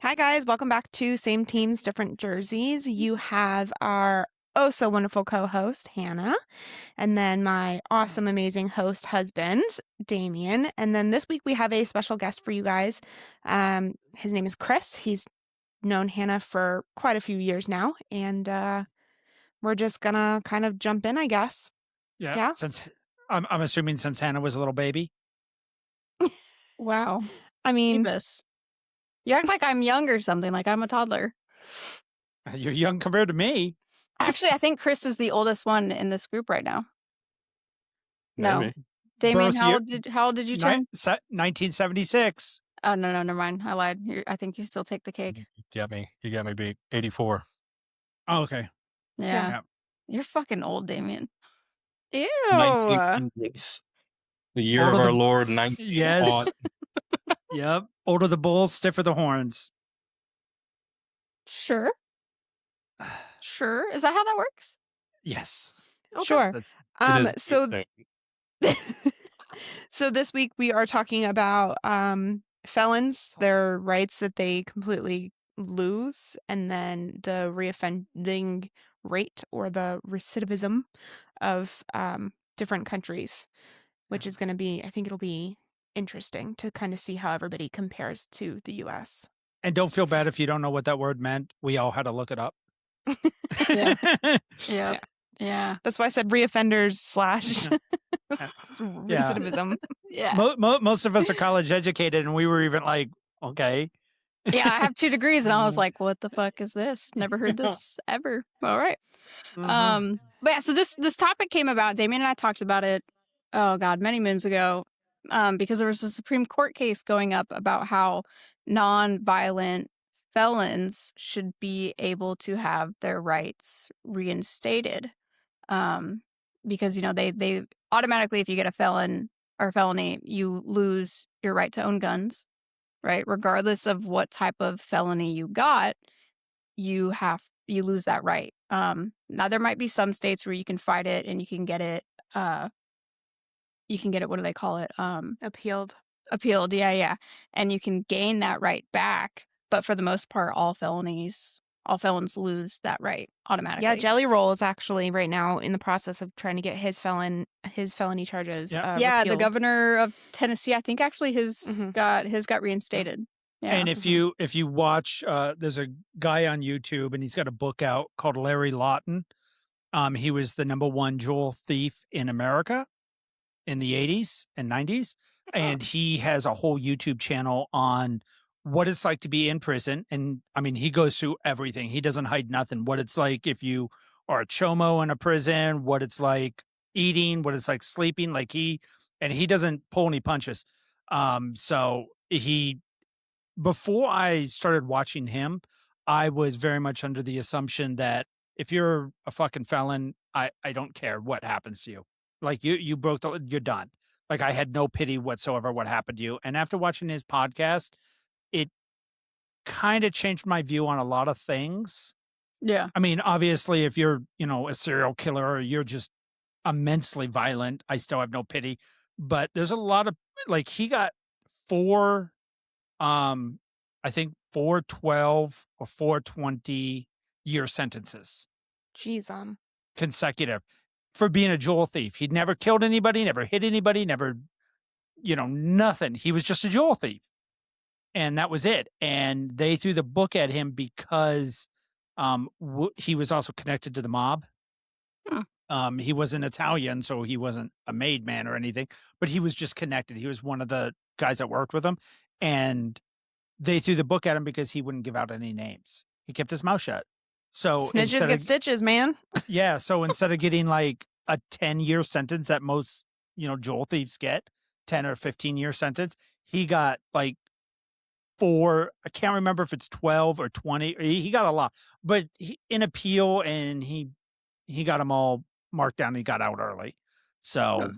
Hi, guys. Welcome back to Same Teams, Different Jerseys. You have our oh so wonderful co-host, Hannah, and then my awesome, amazing host husband, Damian. And then this week we have a special guest for you guys. His name is Chris. He's known Hannah for quite a few years now, and we're just gonna kind of jump in, I guess. Yeah. Since I'm assuming since Hannah was a little baby. Wow. I mean, Davis. You act like I'm young or something, like I'm a toddler. You're young compared to me. Actually, I think Chris is the oldest one in this group right now. No. Maybe. Damian, Birth how year- old did you turn? 1976. Oh, no, never mind. I lied. I think you still take the cake. You got me beat. 84. Oh, okay. Yeah. Yeah. You're fucking old, Damian. ew. 1990s. The year Older of our than- Lord, 19. Yes. Yep. Older the bulls, stiffer the horns. Sure. Sure. Is that how that works? Yes. Sure. It is So interesting. So this week we are talking about felons, their rights that they completely lose, and then the reoffending rate or the recidivism of different countries, which is going to be, I think it'll be interesting to kind of see how everybody compares to the US. And don't feel bad if you don't know what that word meant. We all had to look it up. Yeah. Yeah. That's why I said reoffenders / recidivism. Yeah. Most of us are college educated, and we were even like, okay. Yeah, I have 2 degrees, and I was like, "What the fuck is this? Never heard this ever." All right. Mhm. But yeah, so this topic came about. Damian and I talked about it. Oh God, many moons ago, because there was a Supreme Court case going up about how non-violent felons should be able to have their rights reinstated. Because they automatically, if you get a felon or felony, you lose your right to own guns. Right? Regardless of what type of felony you got, you lose that right. Now there might be some states where you can fight it and you can get it, what do they call it? Appealed. Appealed, yeah. And you can gain that right back. But for the most part, all felons lose that right automatically. Yeah, Jelly Roll is actually right now in the process of trying to get his felony charges. Yeah, the repealed. governor of Tennessee, I think actually his got reinstated. Yeah. And if you watch, there's a guy on YouTube, and he's got a book out called Larry Lawton. He was the #1 jewel thief in America in the 80s and 90s, and he has a whole YouTube channel on what it's like to be in prison. And I mean, he goes through everything. He doesn't hide nothing. What it's like if you are a chomo in a prison, what it's like eating, what it's like sleeping. He doesn't pull any punches. So before I started watching him, I was very much under the assumption that if you're a fucking felon, I don't care what happens to you. Like you broke you're done. Like I had no pity whatsoever what happened to you. And after watching his podcast, it kind of changed my view on a lot of things. Yeah. I mean, obviously, if you're, a serial killer or you're just immensely violent, I still have no pity. But there's a lot of he got 4 I think 412 or 420-year sentences. Jeez, Consecutive for being a jewel thief. He'd never killed anybody, never hit anybody, never, nothing. He was just a jewel thief. And that was it. And they threw the book at him because he was also connected to the mob. He wasn't Italian, so he wasn't a made man or anything, but he was just connected. He was one of the guys that worked with him. And they threw the book at him because he wouldn't give out any names. He kept his mouth shut. So snitches get stitches, man. Yeah. So instead of getting like a 10-year sentence that most, jewel thieves get, 10 or 15-year sentence, he got like 4. I can't remember if it's 12 or 20. He got a lot, but in appeal, and he got them all marked down. And he got out early. So,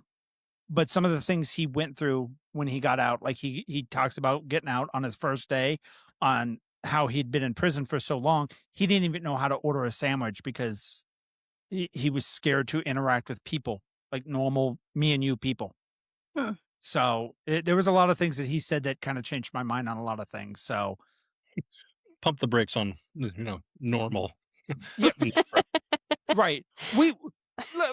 but some of the things he went through when he got out, like he talks about getting out on his first day, on how he'd been in prison for so long, he didn't even know how to order a sandwich because he was scared to interact with people, like normal me and you people. So there was a lot of things that he said that kind of changed my mind on a lot of things. So pump the brakes on normal. Yeah. Right.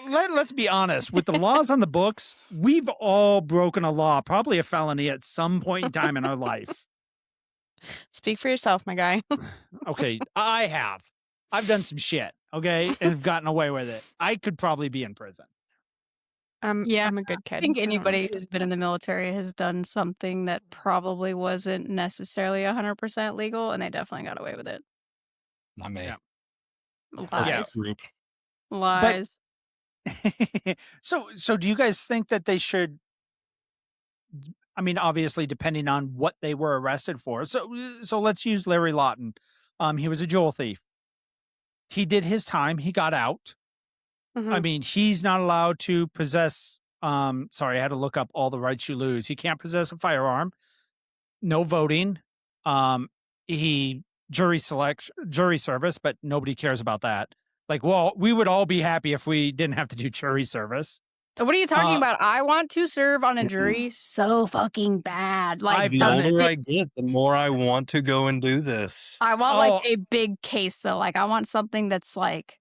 Let's be honest. With the laws on the books, we've all broken a law, probably a felony at some point in time in our life. Speak for yourself, my guy. Okay, I have. I've done some shit, okay, and have gotten away with it. I could probably be in prison. Yeah, I'm a good kid. I think I don't know. anybody who's been in the military has done something that probably wasn't necessarily 100% legal, and they definitely got away with it. Not me. Yeah. Lies. Group. Lies. So do you guys think that they should? I mean, obviously, depending on what they were arrested for. So let's use Larry Lawton. He was a jewel thief. He did his time. He got out. I mean, he's not allowed to possess. Sorry, I had to look up all the rights you lose. He can't possess a firearm. No voting. He jury service, but nobody cares about that. Like, well, we would all be happy if we didn't have to do jury service. What are you talking about? I want to serve on a jury so fucking bad. Like, The older I get, the more I want to go and do this. I want like a big case though. Like, I want something that's like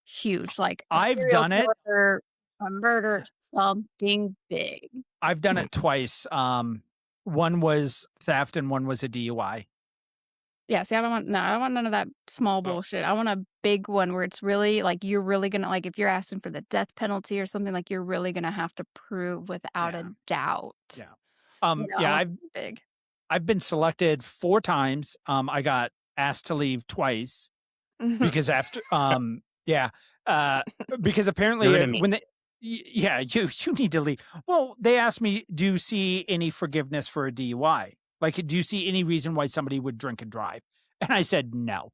huge. Like, I've done it. A murder, something big. I've done it twice. One was theft and one was a DUI. Yeah, see, I don't want none of that small bullshit. I want a big one where it's really like you're really gonna like if you're asking for the death penalty or something, like you're really gonna have to prove without a doubt. Yeah. I've been selected 4 times. I got asked to leave twice because after because apparently when they you need to leave. Well, they asked me, do you see any forgiveness for a DUI? Like, do you see any reason why somebody would drink and drive? And I said, no.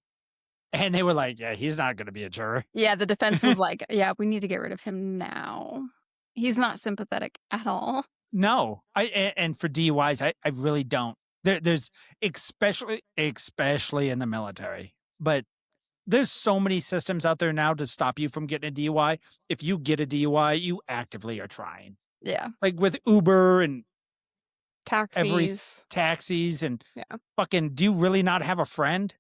And they were like, yeah, he's not going to be a juror. Yeah, the defense was like, yeah, we need to get rid of him now. He's not sympathetic at all. No, and for DUIs, I really don't. There's especially in the military, but there's so many systems out there now to stop you from getting a DUI. If you get a DUI, you actively are trying. Yeah. Like with Uber and taxis and fucking, do you really not have a friend?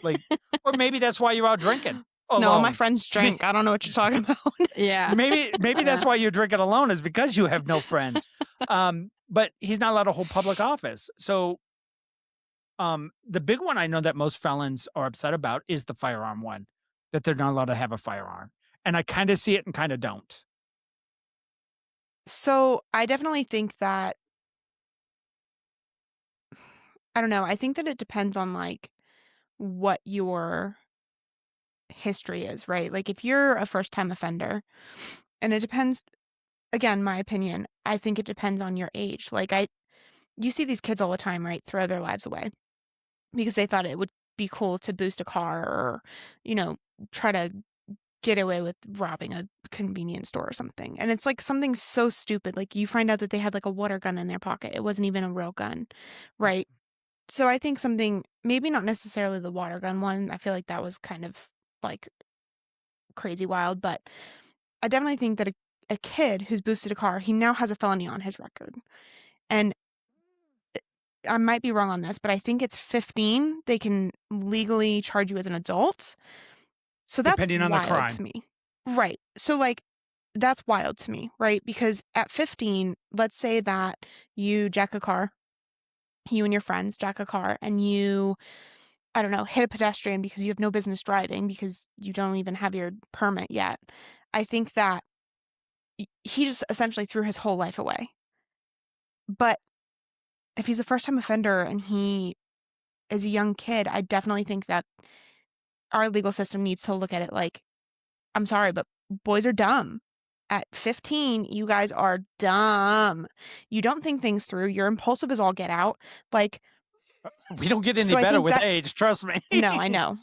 Like, or maybe that's why you're out drinking alone. No, my friends drink. I don't know what you're talking about. Yeah. Maybe that's why you're drinking alone, is because you have no friends. But he's not allowed to hold public office. So the big one I know that most felons are upset about is the firearm one, that they're not allowed to have a firearm. And I kind of see it and kind of don't. So I definitely think that, I don't know. I think that it depends on like what your history is, right? Like if you're a first time offender, and it depends, again, my opinion, I think it depends on your age. Like you see these kids all the time, right? Throw their lives away because they thought it would be cool to boost a car or, try to get away with robbing a convenience store or something. And it's like something so stupid. Like you find out that they had like a water gun in their pocket. It wasn't even a real gun, right? So I think something, maybe not necessarily the water gun one. I feel like that was kind of like crazy wild, but I definitely think that a kid who's boosted a car, he now has a felony on his record. And I might be wrong on this, but I think it's 15. They can legally charge you as an adult. So that's depending on the crime to me. Right. So like that's wild to me, right? Because at 15, let's say that you jack a car, you and your friends jack a car, and you, I don't know, hit a pedestrian because you have no business driving because you don't even have your permit yet. I think that he just essentially threw his whole life away. But if he's a first-time offender and he is a young kid, I definitely think that our legal system needs to look at it like, I'm sorry, but boys are dumb. At 15, you guys are dumb. You don't think things through. You're impulsive as all get out. Like, we don't get any better with age, trust me. No, I know.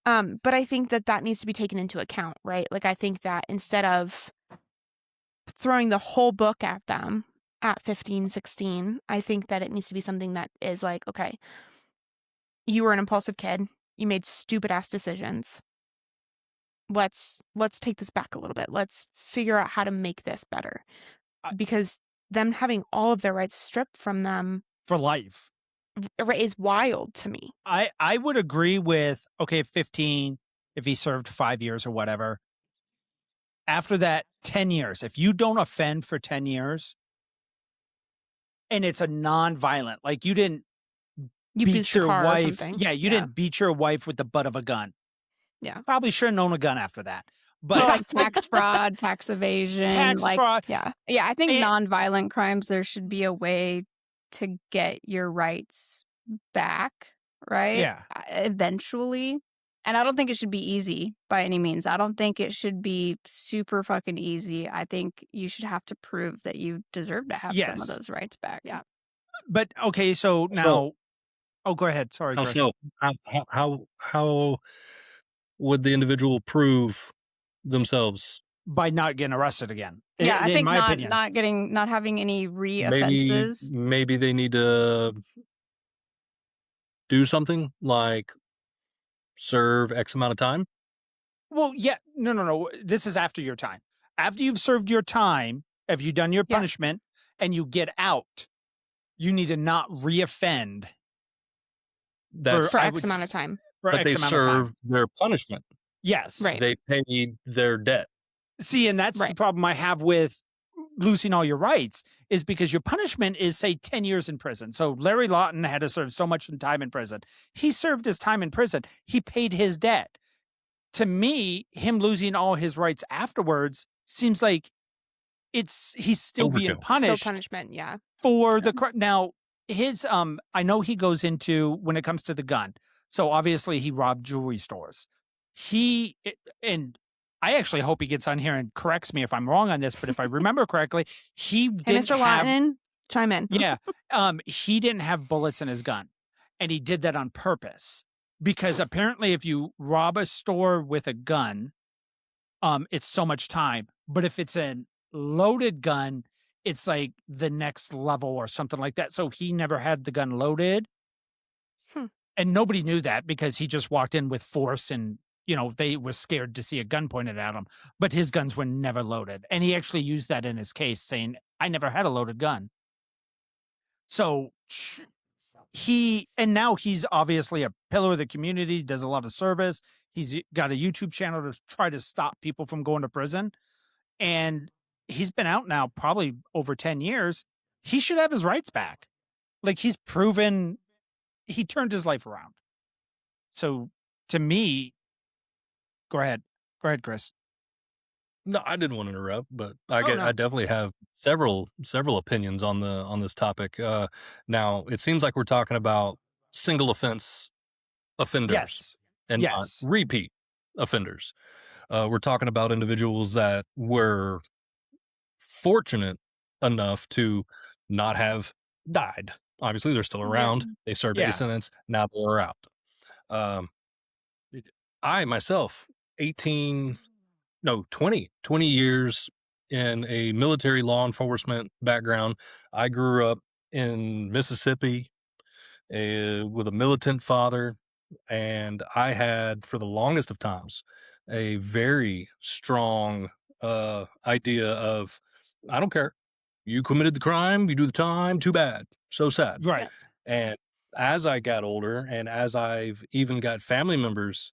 But I think that needs to be taken into account, right? Like, I think that instead of throwing the whole book at them at 15, 16, I think that it needs to be something that is like, okay, you were an impulsive kid. You made stupid ass decisions. Let's take this back a little bit. Let's figure out how to make this better. Because them having all of their rights stripped from them for life. is wild to me. I would agree with, okay, 15, if he served 5 years or whatever. After that, 10 years. If you don't offend for 10 years and it's a non-violent, like you didn't You beat boost the your car or wife. something. Yeah, you didn't beat your wife with the butt of a gun. Yeah. Probably shouldn't own a gun after that. But Like tax fraud, tax evasion, tax like fraud. Yeah. yeah, I think And- nonviolent crimes, there should be a way to get your rights back, right? Yeah. Eventually. And I don't think it should be easy by any means. I don't think it should be super fucking easy. I think you should have to prove that you deserve to have some of Yes. those rights back. Yeah. But okay, so now, oh, go ahead. Sorry, How Chris. so? How would the individual prove themselves? By not getting arrested again. Yeah, I in think my opinion. not having any re-offenses. Maybe they need to do something like serve X amount of time. Well, yeah, no. This is after your time. After you've served your time, if you've done your Yeah. punishment and you get out, you need to not reoffend That's For I X would amount of s- time. for but X they amount of time. served their punishment. Yes. Right. They paid their debt. See, and that's the Right. problem I have with losing all your rights is because your punishment is, say, 10 years in prison. So Larry Lawton had to serve so much time in prison. He served his time in prison. He paid his debt. To me, him losing all his rights afterwards seems like he's still being Overkill. punished Still punishment. Yeah. for the now his I know he goes into when it comes to the gun. So obviously he robbed jewelry stores. And I actually hope he gets on here and corrects me if I'm wrong on this, but if I remember correctly, he Hey, didn't Mr. have Lawton, chime in. yeah. He didn't have bullets in his gun. And he did that on purpose. Because apparently if you rob a store with a gun, it's so much time. But if it's a loaded gun, it's like the next level or something like that. So he never had the gun loaded. And nobody knew that because he just walked in with force and, they were scared to see a gun pointed at him. But his guns were never loaded. And he actually used that in his case, saying, I never had a loaded gun. So now he's obviously a pillar of the community, does a lot of service. He's got a YouTube channel to try to stop people from going to prison. And he's been out now probably over 10 years. He should have his rights back. Like he's proven he turned his life around. So to me, go ahead, Chris. No, I didn't want to interrupt, but no. I definitely have several opinions on this topic. Now it seems like we're talking about single offense offenders Yes. and not Yes. repeat offenders. We're talking about individuals that were fortunate enough to not have died. Obviously, they're still around. They served Yeah. a sentence. Now they're out. I myself, 20 years in a military law enforcement background. I grew up in Mississippi with a militant father, and I had, for the longest of times, a very strong idea of, I don't care. You committed the crime, you do the time, too bad. So sad. Right. And as I got older, and as I've even got family members,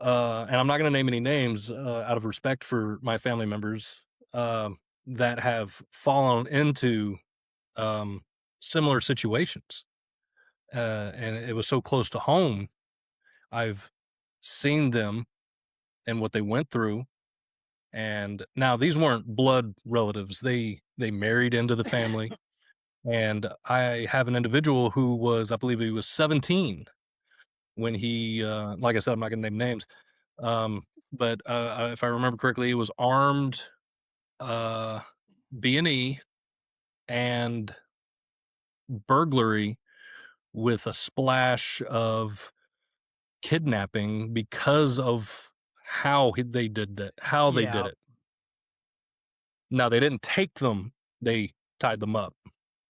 and I'm not going to name any names out of respect for my family members that have fallen into similar situations. And it was so close to home. I've seen them and what they went through. And now these weren't blood relatives. They married into the family. And I have an individual who was, I believe he was 17 when he, like I said, I'm not going to name names. But if I remember correctly, it was armed B&E and burglary with a splash of kidnapping because of how they did that, how they did Yeah. it. Now, they didn't take them, they tied them up,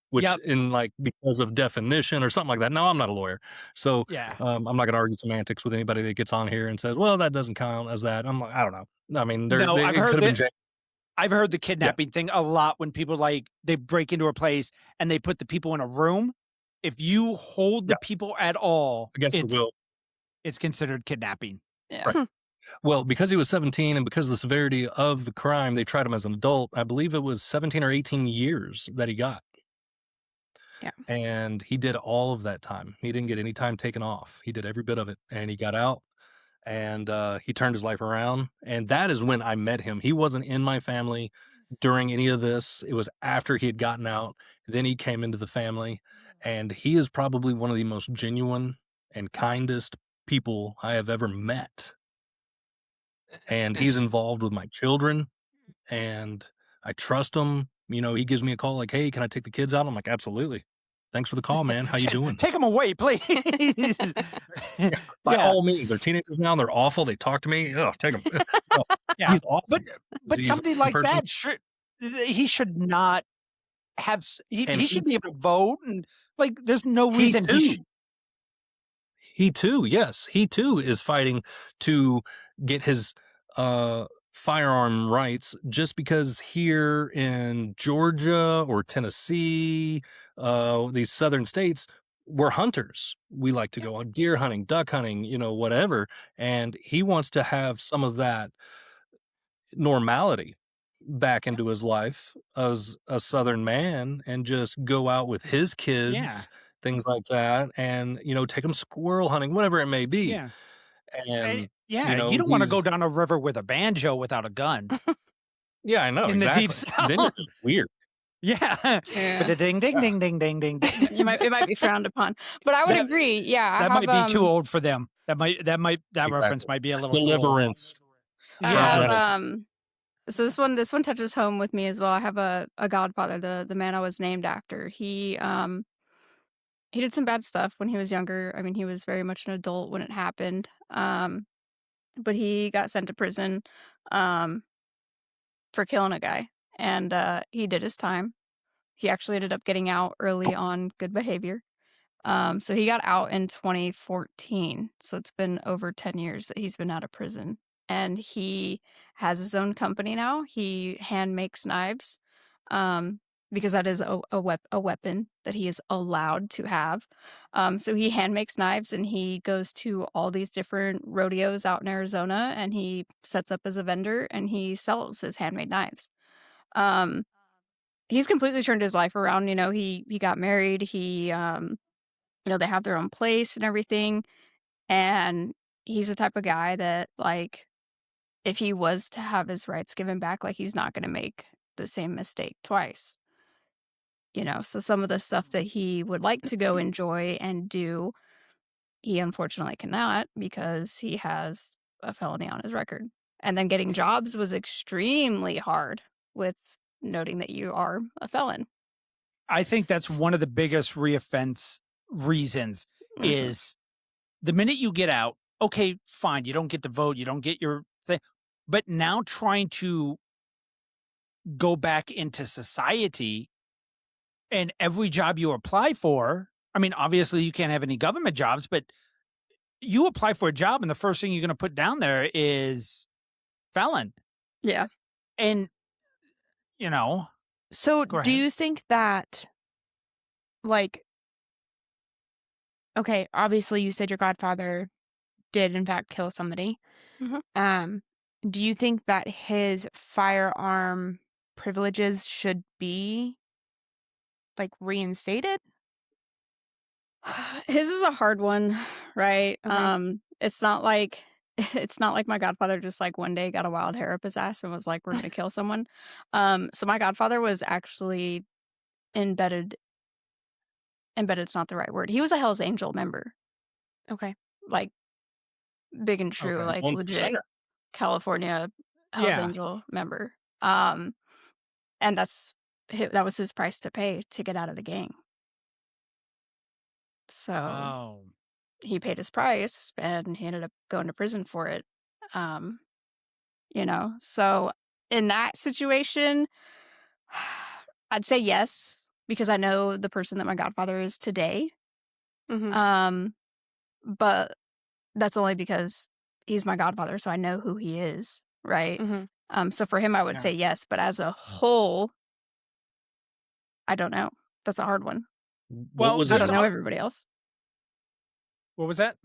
which Yep. in because of definition or something like that. No, I'm not a lawyer. So Yeah. I'm not going to argue semantics with anybody that gets on here and says, well, that doesn't count as that. I'm like, I don't know. I mean, No, it could have been I've heard the kidnapping thing a lot when people they break into a place and they put the people in a room If you hold Yeah. the people at all, Against their will. it's considered kidnapping. Yeah. Right. Well, because he was 17 and because of the severity of the crime, they tried him as an adult. I believe it was 17 or 18 years that he got. Yeah. And he did all of that time. He didn't get any time taken off. He did every bit of it, and he got out, and he turned his life around. And that is when I met him. He wasn't in my family during any of this. It was after he had gotten out. Then he came into the family, and he is probably one of the most genuine and kindest people I have ever met. And he's It's- involved with my children, and I trust him. You know, he gives me a call like, "Hey, can I take the kids out?" I'm like, "Absolutely. Thanks for the call, man. How you doing?" Take them away, please. By Yeah. all means, they're teenagers now. They're awful. They talk to me. Ugh, take them. Yeah. He's awesome. But He's a somebody like person. that he should not have. And He should be able to vote, and like, there's no reason He too, yes, he too is fighting to get his firearm rights just because here in Georgia or Tennessee, these southern states, we're hunters. We like to go on deer hunting, duck hunting, you know, whatever. And he wants to have some of that normality back into his life as a southern man and just go out with his kids, Yeah. things like that, and you know, take them squirrel hunting, whatever it may be. Yeah. And Yeah. you know, You don't want to go he's down a river with a banjo without a gun yeah, I know in the deep exactly. Then you're south. just weird. Yeah. Yeah. But the ding, ding, ding, ding, ding, ding, ding. It might be frowned upon. But I would That- agree. Yeah. That I have, might be too old for them. That reference Exactly. might be a little too old. Deliverance. I Yes. have so this one touches home with me as well. I have a godfather, the man I was named after. He did some bad stuff when he was younger. I mean, he was very much an adult when it happened. But he got sent to prison um for killing a guy. And he did his time. He actually ended up getting out early on good behavior. So he got out in 2014. So it's been over 10 years that he's been out of prison. And he has his own company now. He hand makes knives because that is a weapon that he is allowed to have. So he hand makes knives and he goes to all these different rodeos out in Arizona and he sets up as a vendor and he sells his handmade knives. Um, he's completely turned his life around. You know, he got married. He you know, they have their own place and everything. And he's the type of guy that, like, if he was to have his rights given back, like, he's not going to make the same mistake twice. You know, so some of the stuff that he would like to go enjoy and do, he unfortunately cannot because he has a felony on his record. And then getting jobs was extremely hard with noting that you are a felon. I think that's one of the biggest reoffense reasons Mhm. is the minute you get out, okay, fine, you don't get to vote, you don't get your thing, but now trying to go back into society and every job you apply for, I mean, obviously you can't have any government jobs, but you apply for a job and the first thing you're going to put down there is felon. Yeah. And, you know, So Go do ahead. you think that, like, okay, obviously you said your godfather did in fact kill somebody. Mhm. Do you think that his firearm privileges should be, like, reinstated? His is a hard one, right? Okay. It's not like it's not like my godfather just like one day got a wild hair up his ass and was like, "We're gonna kill someone." So my godfather was actually embedded. Embedded's not the right word. He was a Hell's Angel member, Okay. like big and true, Okay. like One legit percenter. California Hell's Yeah. Angel member. And that was his price to pay to get out of the gang. So Oh. he paid his price and he ended up going to prison for it. Um, you know, so in that situation, I'd say yes, because I know the person that my godfather is today. Mhm. But that's only because he's my godfather, so I know who he is, right? Mhm. So for him, I would Yeah. say yes, but as a whole, I don't know. That's a hard one. What Well, was I his don't know everybody else. What was that?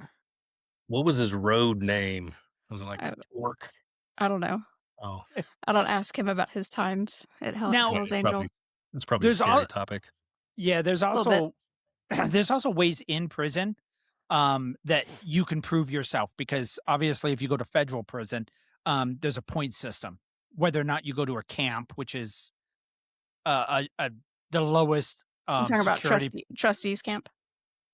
What was his road name? Was it like I, Torque? I don't know. Oh, I don't ask him about his times at Now, yeah, Hell's Angel. it's probably a there's scary all topic. yeah, there's A little bit. also there's also ways in prison that you can prove yourself, because obviously if you go to federal prison, there's a point system. Whether or not you go to a camp, which is the lowest I'm talking about security, trustees camp.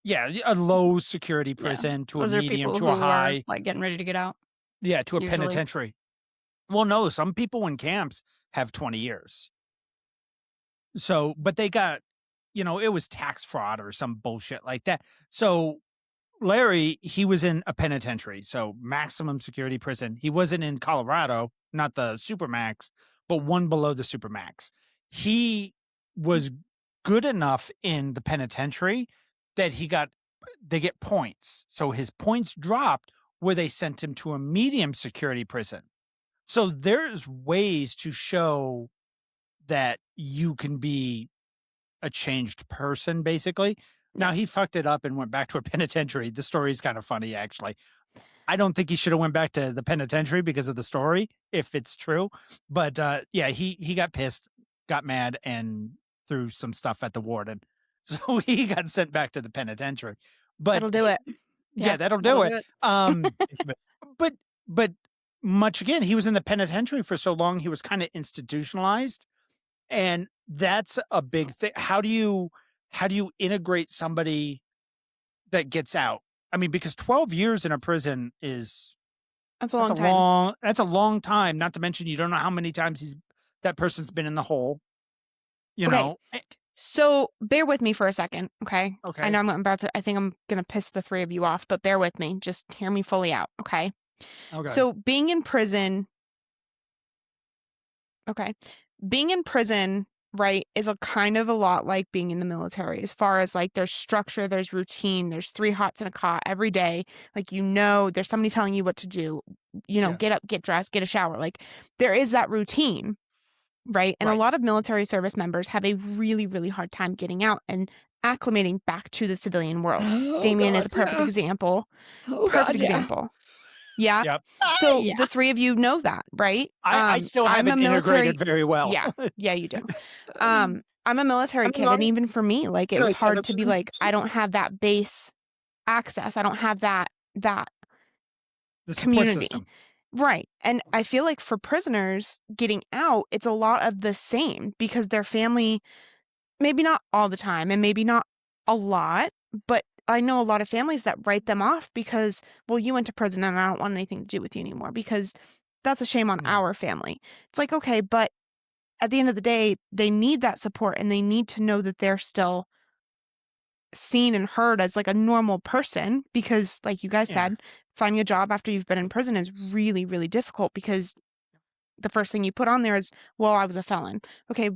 yeah, a low security Yeah. prison to a Those are medium people to who a high, are like getting ready to get out. yeah, to a usually. penitentiary. Well, no, some people in camps have 20 years. So, but they got, it was tax fraud or some bullshit like that. So Larry, he was in a penitentiary, so maximum security prison. He wasn't in Colorado, not the Supermax, but one below the Supermax. He was good enough in the penitentiary that they get points. So his points dropped where they sent him to a medium security prison. So there's ways to show that you can be a changed person, basically. Now, he fucked it up and went back to a penitentiary. The story is kind of funny, actually. I don't think he should have went back to the penitentiary because of the story, if it's true. But yeah, he got pissed, got mad, and threw some stuff at the warden. So he got sent back to the penitentiary. But That'll do it. yeah, that'll do it. But much again, he was in the penitentiary for so long, he was kind of institutionalized. And that's a big thing. How do you integrate somebody that gets out? I mean, because 12 years in a prison is That's a long time. That's a long time. Not to mention, you don't know how many times that person's been in the hole. You Okay. know. So bear with me for a second, okay? Okay. I know I think I'm gonna piss the three of you off, but bear with me. Just hear me fully out, okay? Okay. So being in prison, right, is a kind of a lot like being in the military, as far as like there's structure, there's routine, there's 3 hots and a cot every day. Like, there's somebody telling you what to do. Yeah. Get up, get dressed, get a shower. Like, there is that routine, right? And a Right. lot of military service members have a really, really hard time getting out and acclimating back to the civilian world. Damian is a perfect example. Example. Yeah. Yep. So Yeah. the three of you know that, right? I still I'm haven't a military. integrated very well. Yeah, you do. I'm a military kid, and even for me, like, it was hard to be like, I don't have that base access. I don't have that The support community. system. Right. And I feel like for prisoners getting out, it's a lot of the same, because their family, maybe not all the time and maybe not a lot, but I know a lot of families that write them off because, well, you went to prison and I don't want anything to do with you anymore, because that's a shame on Yeah. our family. It's like, okay, but at the end of the day, they need that support, and they need to know that they're still seen and heard as like a normal person, because, like you guys Yeah. said, finding a job after you've been in prison is really, really difficult, because the first thing you put on there is, well, I was a felon. Okay,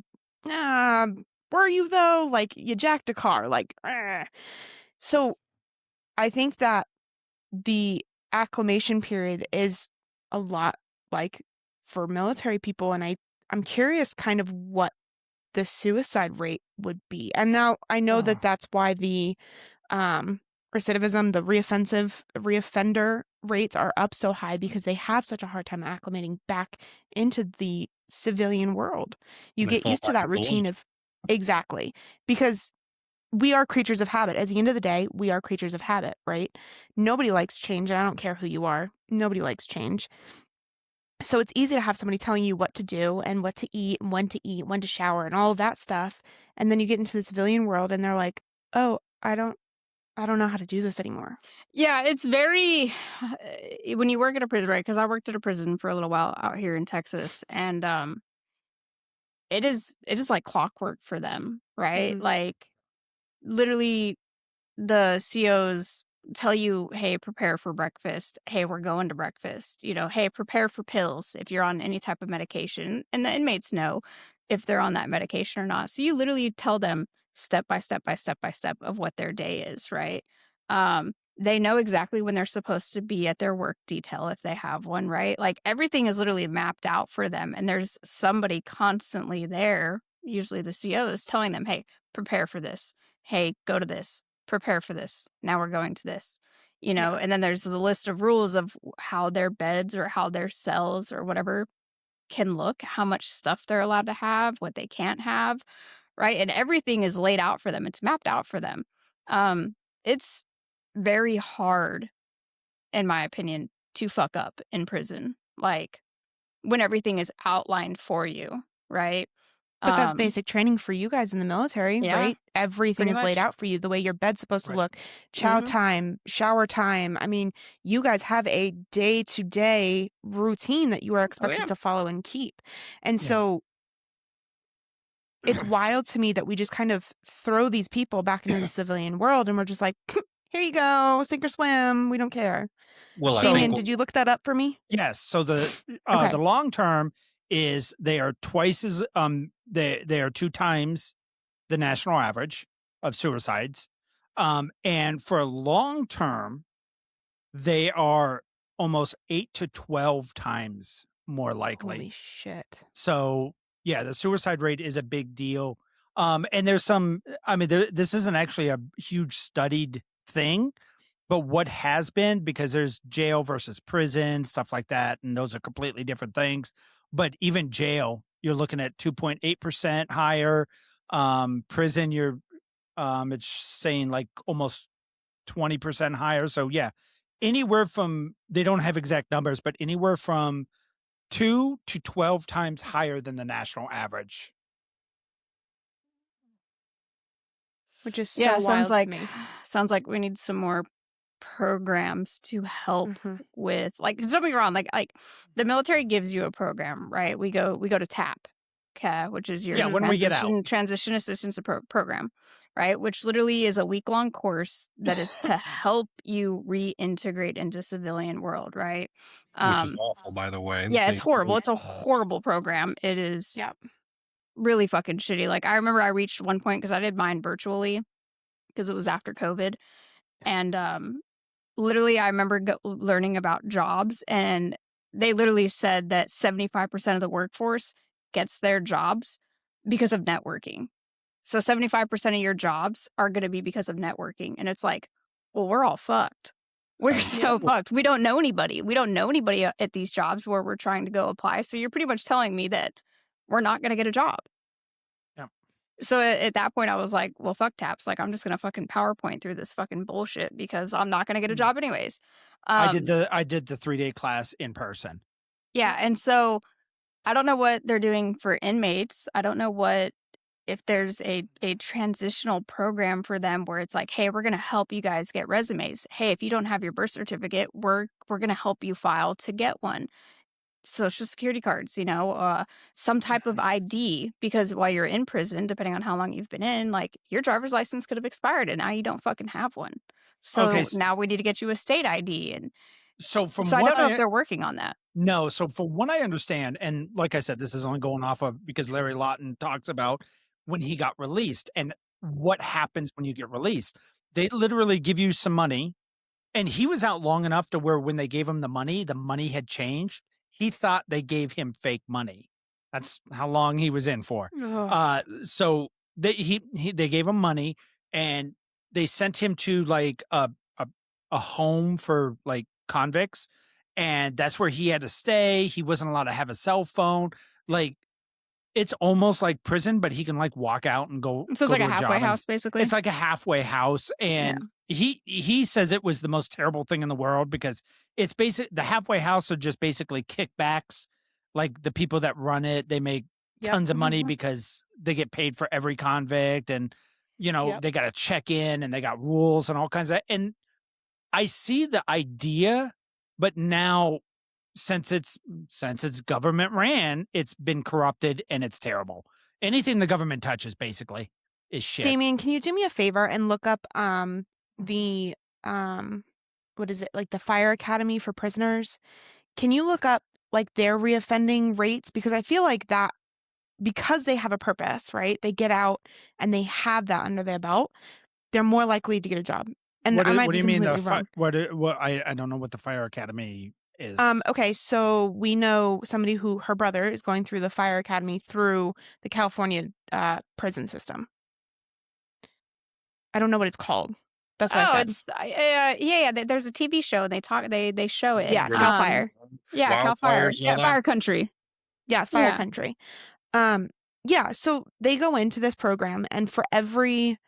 were you though? Like, you jacked a car. Like, So I think that the acclimation period is a lot like for military people, and I'm curious kind of what the suicide rate would be. And now I know that that's why the recidivism, the reoffender rates are up so high, because they have such a hard time acclimating back into the civilian world. You They get fall used to back that into routine life. exactly, because we are creatures of habit. At the end of the day, we are creatures of habit, right? Nobody likes change, and I don't care who you are. Nobody likes change. So it's easy to have somebody telling you what to do and what to eat and when to shower and all of that stuff. And then you get into the civilian world and they're like, "Oh, I don't know how to do this anymore." Yeah, it's very when you work at a prison, right? Because I worked at a prison for a little while out here in Texas, and it is like clockwork for them, right? Mhm. Like, literally, the COs tell you, "Hey, prepare for breakfast. Hey, we're going to breakfast. Hey, prepare for pills if you're on any type of medication." And the inmates know if they're on that medication or not. So you literally tell them step by step by step by step of what their day is, right? They know exactly when they're supposed to be at their work detail if they have one, right? Like, everything is literally mapped out for them, and there's somebody constantly there, usually the COs, telling them, "Hey, prepare for this. hey, go to this, prepare for this. Now we're going to this, you know, Yeah. and then there's the list of rules of how their beds or how their cells or whatever can look, how much stuff they're allowed to have, what they can't have, right? And everything is laid out for them. It's mapped out for them. It's very hard, in my opinion, to fuck up in prison. Like when everything is outlined for you, right? But that's Um, basic training for you guys in the military, yeah, right? Everything pretty is laid much. out for you, the way your bed's supposed to Right. look, chow Mhm. time, shower time. I mean, you guys have a day-to-day routine that you are Oh expected yeah. to follow and keep. And Yeah. so it's wild to me that we just kind of throw these people back into the civilian world and we're just like, here you go, sink or swim. We don't care. Well, I So Damian, think did you look that up for me? yes, so Okay. the long term is they are twice as they are 2 times the national average of suicides. And for long term, they are almost 8 to 12 times more likely. Holy shit. So, yeah, the suicide rate is a big deal. And there's some, I mean, this isn't actually a huge studied thing, but what has been, because there's jail versus prison, stuff like that, and those are completely different things. But even jail, you're looking at 2.8% higher. Prison, it's saying like almost 20% higher. So yeah, anywhere from, they don't have exact numbers, but anywhere from 2 to 12 times higher than the national average. Which is Yeah, so wild to me. sounds like we need some more programs to help Mm-hmm. with, like, don't get me wrong, like the military gives you a program, right? We go to TAP, okay, which is your Yeah, when we get out. transition assistance program, right? Which literally is a week-long course that is to help you reintegrate into civilian world, right? which is awful, by the way. Yeah, it's They horrible. really It's a us. horrible program. It is Yep. really fucking shitty. Like I remember I reached one point because I did mine virtually because it was after COVID, and literally I remember learning about jobs, and they literally said that 75% of the workforce gets their jobs because of networking. So 75% of your jobs are going to be because of networking, and it's like, well, we're all fucked. We're so Yep. fucked. We don't know anybody. We don't know anybody at these jobs where we're trying to go apply. So you're pretty much telling me that we're not going to get a job. Yeah. So at that point, I was like, well, fuck taps. Like, I'm just going to fucking PowerPoint through this fucking bullshit because I'm not going to get a job anyways. I did the 3-day class in person. Yeah. And so I don't know what they're doing for inmates. I don't know if there's a transitional program for them where it's like, hey, we're going to help you guys get resumes. Hey, if you don't have your birth certificate, we're going to help you file to get one. Social security cards, some type of ID, because while you're in prison, depending on how long you've been in, like your driver's license could have expired and now you don't fucking have one. Okay, So now we need to get you a state ID. And so from so I what don't know if they're working on that. No, so from what I understand, and like I said, this is only going off of because Larry Lawton talks about when he got released and what happens when you get released. They literally give you some money, and he was out long enough to where when they gave him the money had changed. He thought they gave him fake money. That's how long he was in for. Ugh. So they gave him money, and they sent him to like a home for like convicts, and that's where he had to stay. He wasn't allowed to have a cell phone. Like it's almost like prison, but he can like walk out and go. So it's like to a halfway job. house, basically. It's like a halfway house, and he says it was the most terrible thing in the world because it's the halfway house are just basically kickbacks. Like the people that run it, they make Yep. tons of money because they get paid for every convict, and Yep. they got to check in, and they got rules and all kinds of. And I see the idea, but now since it's government ran, it's been corrupted and it's terrible. Anything the government touches basically is shit. Damian, can you do me a favor and look up the what is it, like the fire academy for prisoners? Can you look up like their reoffending rates? Because I feel like that, because they have a purpose, right? They get out and they have that under their belt, they're more likely to get a job. And I might What do be you mean completely wrong. what I don't know what the fire academy is. Okay, so we know somebody who her brother is going through the fire academy through the California prison system. I don't know what it's called. That's what I Oh, said. it's yeah. There's a TV show and they show it. Yeah, Where Cal the Fire. Yeah, Cal Fire. wildfires and Yeah, all that? Fire Country. Yeah, Fire Yeah. Country. Yeah, so they go into this program, and for every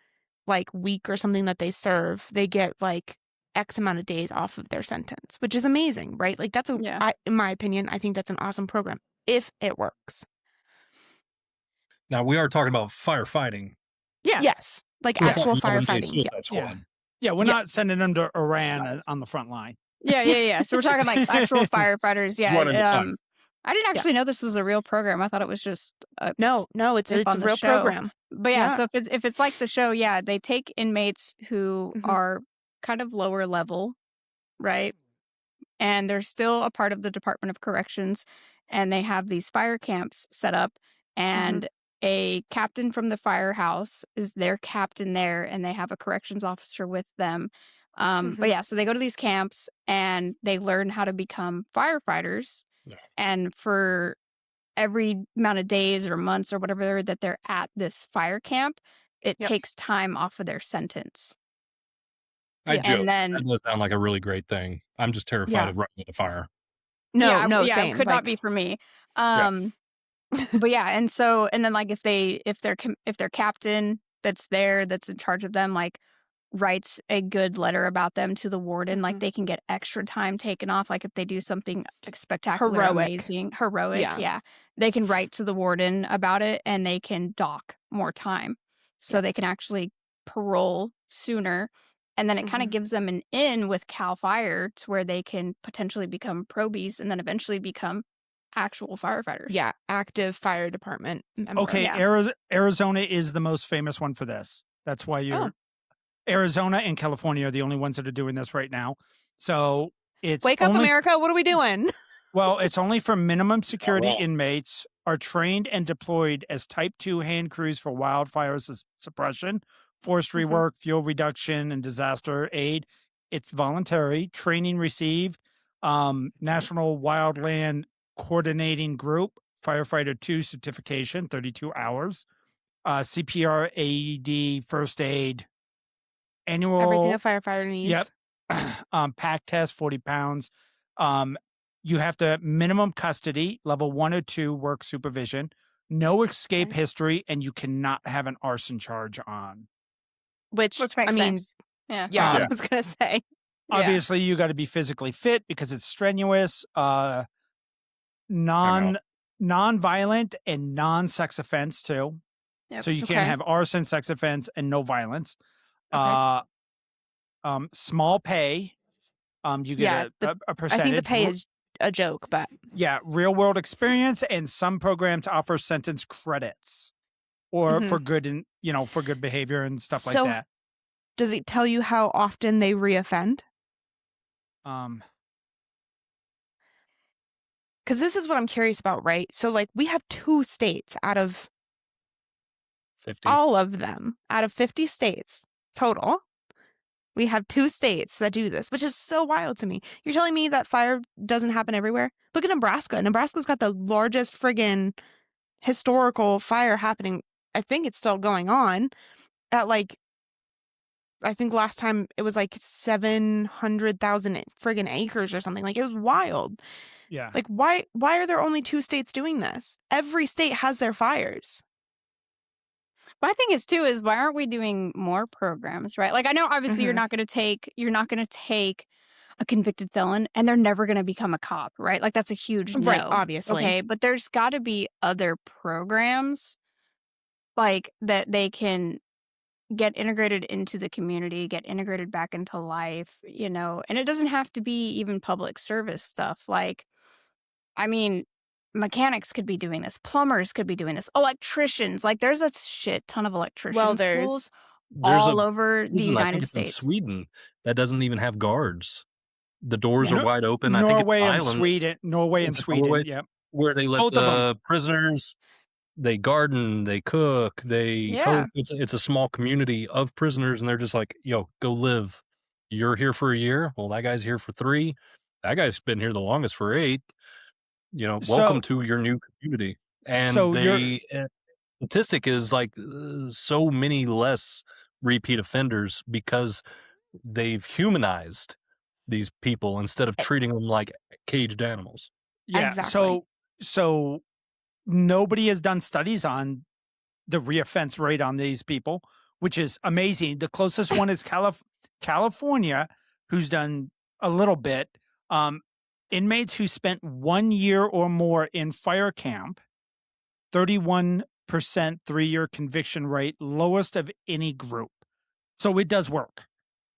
like week or something that they serve, they get like X amount of days off of their sentence, which is amazing, right? Like that's Yeah. in my opinion, I think that's an awesome program if it works. Now we are talking about firefighting. Yeah. Yes, like Yeah. actual It's not modern day firefighting. Yeah. Suicide Squad. Yeah, we're Yeah. not sending them to Iran on the front line. Yeah. So we're talking like actual firefighters. Yeah. Running the fire. I didn't actually know this was a real program. I thought it was just No, it's clip a on the real show. program. But yeah, Yeah. so if it's like the show, yeah, they take inmates who Mhm. are kind of lower level, right? And they're still a part of the Department of Corrections, and they have these fire camps set up, and a captain from the firehouse is their captain there, and they have a corrections officer with them. But yeah, so they go to these camps and they learn how to become firefighters. Yeah. And for every amount of days or months or whatever that they're at this fire camp, it Yep. takes time off of their sentence. I Yeah. joke. And then That does sound like a really great thing. I'm just terrified Yeah. of running into fire. No, yeah, same. it could not like, be for me. Yeah. But yeah, and then like if their captain that's there that's in charge of them like writes a good letter about them to the warden, like they can get extra time taken off. Like if they do something like spectacular, Heroic. amazing, heroic, Yeah. yeah, they can write to the warden about it and they can dock more time, so Yeah. they can actually parole sooner. And then it kind of gives them an in with Cal Fire to where they can potentially become probies and then eventually become actual firefighters. Yeah, active fire department member. Okay, Yeah. Arizona is the most famous one for this. That's why Arizona and California are the only ones that are doing this right now. So it's Wake up, only America! What are we doing? well, it's only for minimum security wow. inmates are trained and deployed as Type 2 hand crews for wildfire suppression, forestry work, fuel reduction, and disaster aid. It's voluntary. Training received. National Wildland Coordinating Group, Firefighter 2 certification, 32 hours. CPR, AED, first aid. Annual Everything a firefighter needs. Yep. Pack test, 40 pounds. You have to minimum custody, level 1 or 2 work supervision, no escape history, and you cannot have an arson charge on. Which makes sense. Yeah. I was gonna say. Obviously, you got to be physically fit because it's strenuous. Non-violent and non-sex offense too. Yep. So you can't have arson, sex offense, and no violence. Small pay. You get a percentage. I think the pay is a joke, but real world experience, and some programs offer sentence credits, or for good for good behavior and stuff like that. Does it tell you how often they reoffend? Because this is what I'm curious about, right? So, like, we have 2 states out of 50. all of them, out of 50 states total. We have 2 states that do this, which is so wild to me. You're telling me that fire doesn't happen everywhere? Look at Nebraska. Nebraska's got the largest friggin' historical fire happening. I think it's still going on at like, I think last time it was like 700,000 friggin' acres or something. Like, it was wild. Yeah. Like, why are there only 2 states doing this? Every state has their fires. My thing is too is why aren't we doing more programs, right? Like I know obviously you're not going to take a convicted felon and they're never going to become a cop, right? Like that's a huge no. Right, obviously. Okay, but there's got to be other programs like that they can get integrated into the community, get integrated back into life, and it doesn't have to be even public service stuff. Like, I mean, mechanics could be doing this, plumbers could be doing this, electricians. Like, there's a shit ton of electrician schools all over the United States. In Sweden that doesn't even have guards. The doors are wide open. Norway I think it's Sweden. Norway and Sweden. Yep. Where they let Both the prisoners. They garden, they cook, they cook. It's a small community of prisoners, and they're just like, yo, go live. You're here for a year. Well, that guy's here for 3. That guy's been here the longest for 8. Welcome to your new community. And the statistic is like so many less repeat offenders because they've humanized these people instead of treating them like caged animals. Yeah. Exactly. So nobody has done studies on the reoffense rate on these people, which is amazing. The closest one is California, who's done a little bit. Inmates who spent 1 year or more in fire camp, 31% 3-year conviction rate, lowest of any group. So it does work.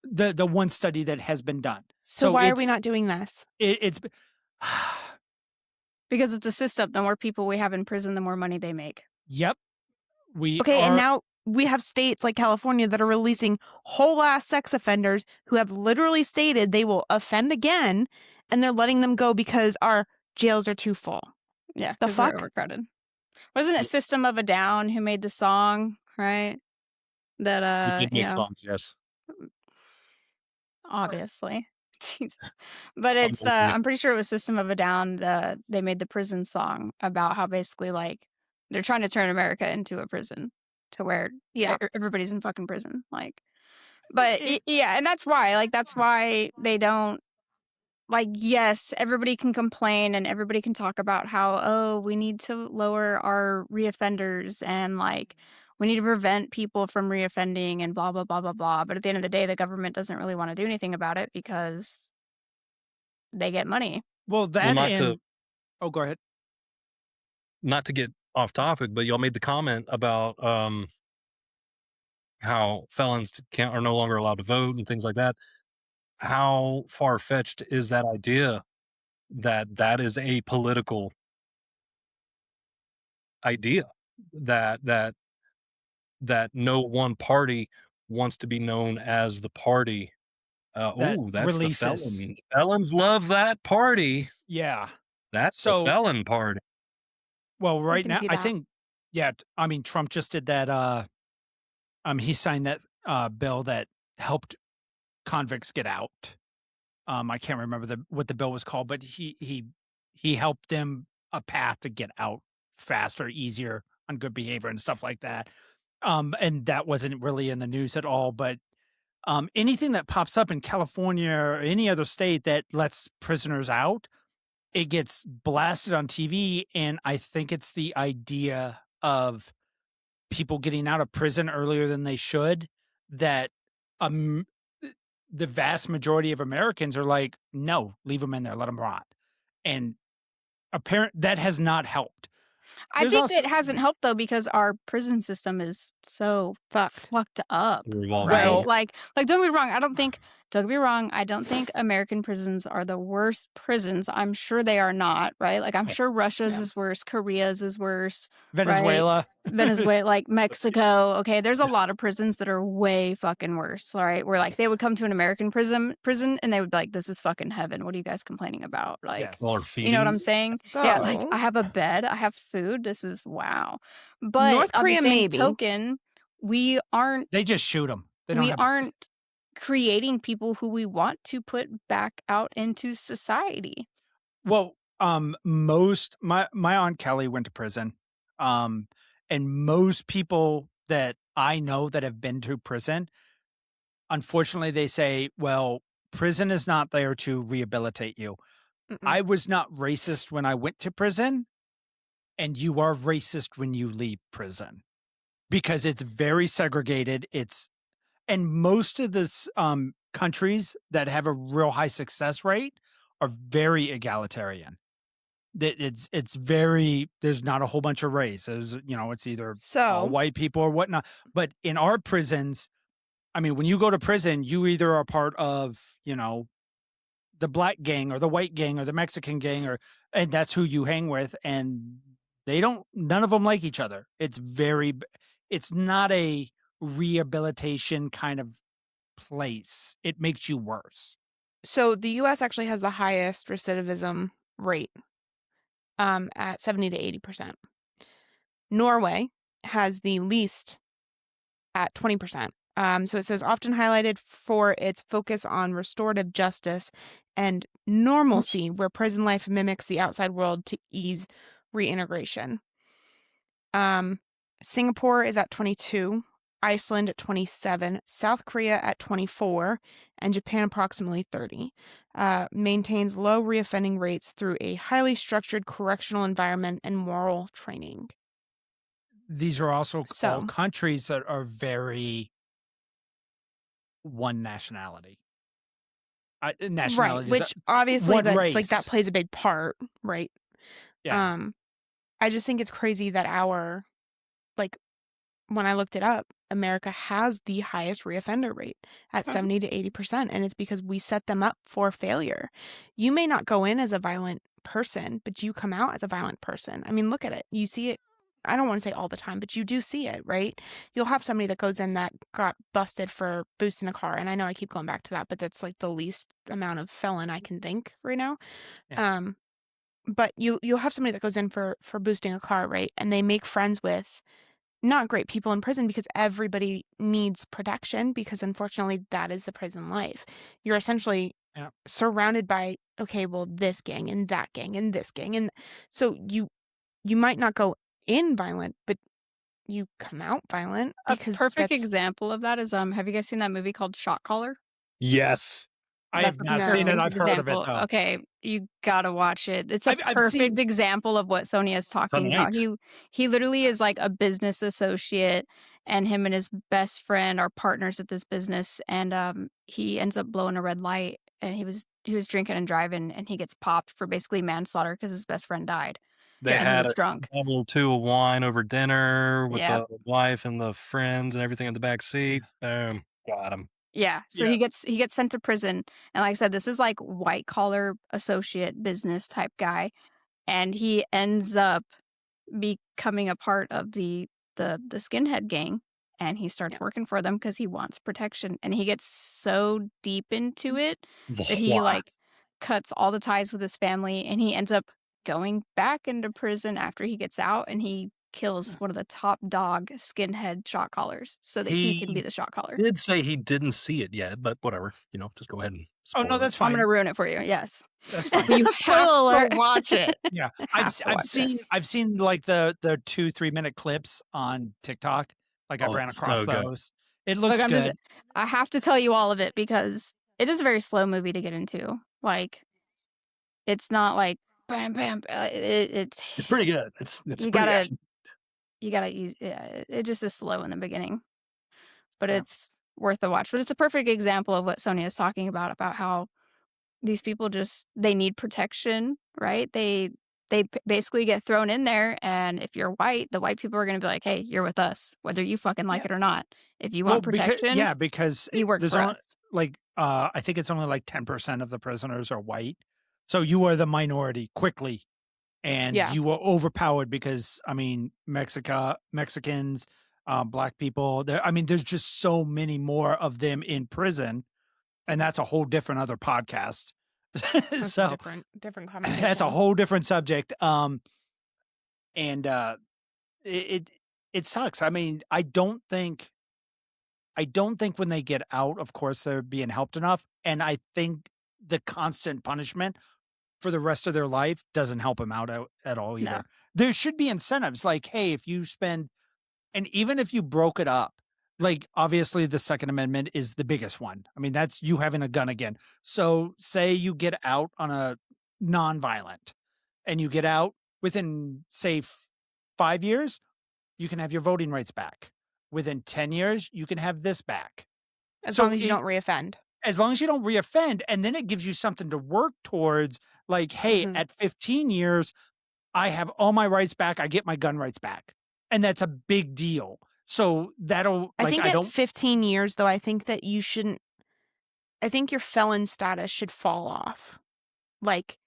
The one study that has been done. So why are we not doing this? It's Because it's a system. The more people we have in prison, the more money they make. Yep. And now we have states like California that are releasing whole ass sex offenders who have literally stated they will offend again, and they're letting them go because our jails are too full. Yeah, The because they're fuck? overcrowded. Wasn't it System of a Down who made the song, right? We That did make songs, yes. obviously. Jeez. But Some it's will make- I'm pretty sure it was System of a Down. They made the prison song about how basically like they're trying to turn America into a prison to where Yeah. everybody's in fucking prison. Like, but yeah, and that's why they don't. Like, yes, everybody can complain and everybody can talk about how, oh, we need to lower our reoffenders and like we need to prevent people from reoffending and blah, blah, blah, blah, blah. But at the end of the day, the government doesn't really want to do anything about it because they get money. Well, go ahead. Not to get off topic, but y'all made the comment about how felons are no longer allowed to vote and things like that. How far-fetched is that idea that is a political idea, that no one party wants to be known as the party? That That's releases. the felon. Felons love that party. Yeah. That's the So- felon party. Well, right can now, see I that. think, I mean, Trump just did that. He signed that bill that helped convicts get out. I can't remember what the bill was called, but he helped them a path to get out faster, easier, on good behavior and stuff like that. And that wasn't really in the news at all. But anything that pops up in California or any other state that lets prisoners out, it gets blasted on TV. And I think it's the idea of people getting out of prison earlier than they should that the vast majority of Americans are like, no, leave them in there, let them rot. And that has not helped. I There's think also- it hasn't helped though because our prison system is so fucked up. Revolving Right? Well- like don't get me wrong, I don't think American prisons are the worst prisons. I'm sure they are not, right? Like I'm sure Russia's is worse, Korea's is worse, Venezuela. Venezuela, like Mexico. Okay, there's a lot of prisons that are way fucking worse, all right? Where like they would come to an American prison and they would be like, this is fucking heaven. What are you guys complaining about? Like Yes. Or you know what I'm feeding. saying? Yeah, like So- I have a bed, I have food. This is wow. But North on Korea, the same maybe. token, we aren't They just shoot them. They don't have creating people who we want to put back out into society. Well, my Aunt Kelly went to prison. And most people that I know that have been to prison, unfortunately, they say, well, prison is not there to rehabilitate you. Mm-mm. I was not racist when I went to prison, and you are racist when you leave prison because it's very segregated. And most of this countries that have a real high success rate are very egalitarian. That it's very, there's not a whole bunch of race. It's either all So white people or whatnot. But in our prisons, I mean, when you go to prison, you either are part of, the black gang or the white gang or the Mexican gang, and that's who you hang with. And none of them like each other. It's not a rehabilitation kind of place. It makes you worse. So the U.S. actually has the highest recidivism rate at 70 to 80%. Norway has the least at 20%. So it says often highlighted for its focus on restorative justice and normalcy, where prison life mimics the outside world to ease reintegration. Singapore is at 22. Iceland at 27, South Korea at 24, and Japan approximately 30. Maintains low reoffending rates through a highly structured correctional environment and moral training. These are also all So, countries that are very one nationality. right, Nationality is which obviously one that race. plays a big part, right? Yeah. I just think it's crazy that when I looked it up, America has the highest reoffender rate at 70 to 80%, and it's because we set them up for failure. You may not go in as a violent person, but you come out as a violent person. I mean, look at it. You see it. I don't want to say all the time, but you do see it, right? You'll have somebody that goes in that got busted for boosting a car, and I know I keep going back to that, but that's like the least amount of felon I can think right now. Yeah. But you'll have somebody that goes in for boosting a car, right? And they make friends with not great people in prison because everybody needs protection, because unfortunately that is the prison life. You're essentially Yeah. surrounded by, okay, well, this gang and that gang and this gang. And so you might not go in violent, but you come out violent A because perfect that's example of that is have you guys seen that movie called Shot Caller? Yes. I That's have a not seen it. perfect I've heard of it example. though. Okay, you gotta watch it. It's a I've perfect seen example of what Sonia is talking about. Tonight. He literally is like a business associate, and him and his best friend are partners at this business, and he ends up blowing a red light, and he was drinking and driving, and he gets popped for basically manslaughter because his best friend died. They And he had was a drunk. bottle or two of wine over dinner with Yeah. the wife and the friends and everything in the back seat. Boom. Got him. Yeah, so Yeah. he gets sent to prison, and like I said, this is like white collar associate business type guy, and he ends up becoming a part of the skinhead gang, and he starts Yeah. working for them because he wants protection, and he gets so deep into it The that he what? like cuts all the ties with his family, and he ends up going back into prison after he gets out, and he kills one of the top dog skinhead shot callers so that he can be He the shot caller. did say he didn't see it yet, but whatever. Just go ahead and Oh no, spoil it. that's I'm fine. gonna ruin it for you. Yes, That's fine. but you have Spoiler to alert. watch it. Yeah. Have to watch it. I've seen like the 2-3 minute clips on TikTok. Like I've Oh, ran it's across so good. those. It Look, looks good. I have to tell you all of it because it is a very slow movie to get into. Like, it's not like bam, bam. It's It's pretty good. It's you pretty gotta action. yeah, it just is slow in the beginning, but Yeah. it's worth the watch. But it's a perfect example of what Sonia is talking about how these people they need protection, right? They basically get thrown in there, and if you're white, the white people are going to be like, "Hey, you're with us, whether you fucking like Yeah. it or not. If you Well, want protection, because you work there's for only us." like I think it's only like 10% of the prisoners are white. So you are the minority quickly, and Yeah. you were overpowered because I mean Mexicans, black people. There's just so many more of them in prison, and that's a whole different other podcast. That's a So different conversation. that's a whole different subject. And it sucks. I mean, I don't think when they get out, of course, they're being helped enough. And I think the constant punishment for the rest of their life doesn't help them out at all either. No. There should be incentives like, hey, if you spend, and even if you broke it up, like obviously the Second Amendment is the biggest one. I mean, that's you having a gun again. So say you get out on a non-violent and you get out within, say, 5 years, you can have your voting rights back. Within 10 years, you can have this back. As So long as you don't reoffend. as long as you don't reoffend, and then it gives you something to work towards, like, hey, Mhm. at 15 years, I have all my rights back. I get my gun rights back. And that's a big deal. So that'll, I like, think I at don't, 15 years, though, I think that you shouldn't. I think your felon status should fall off. Like,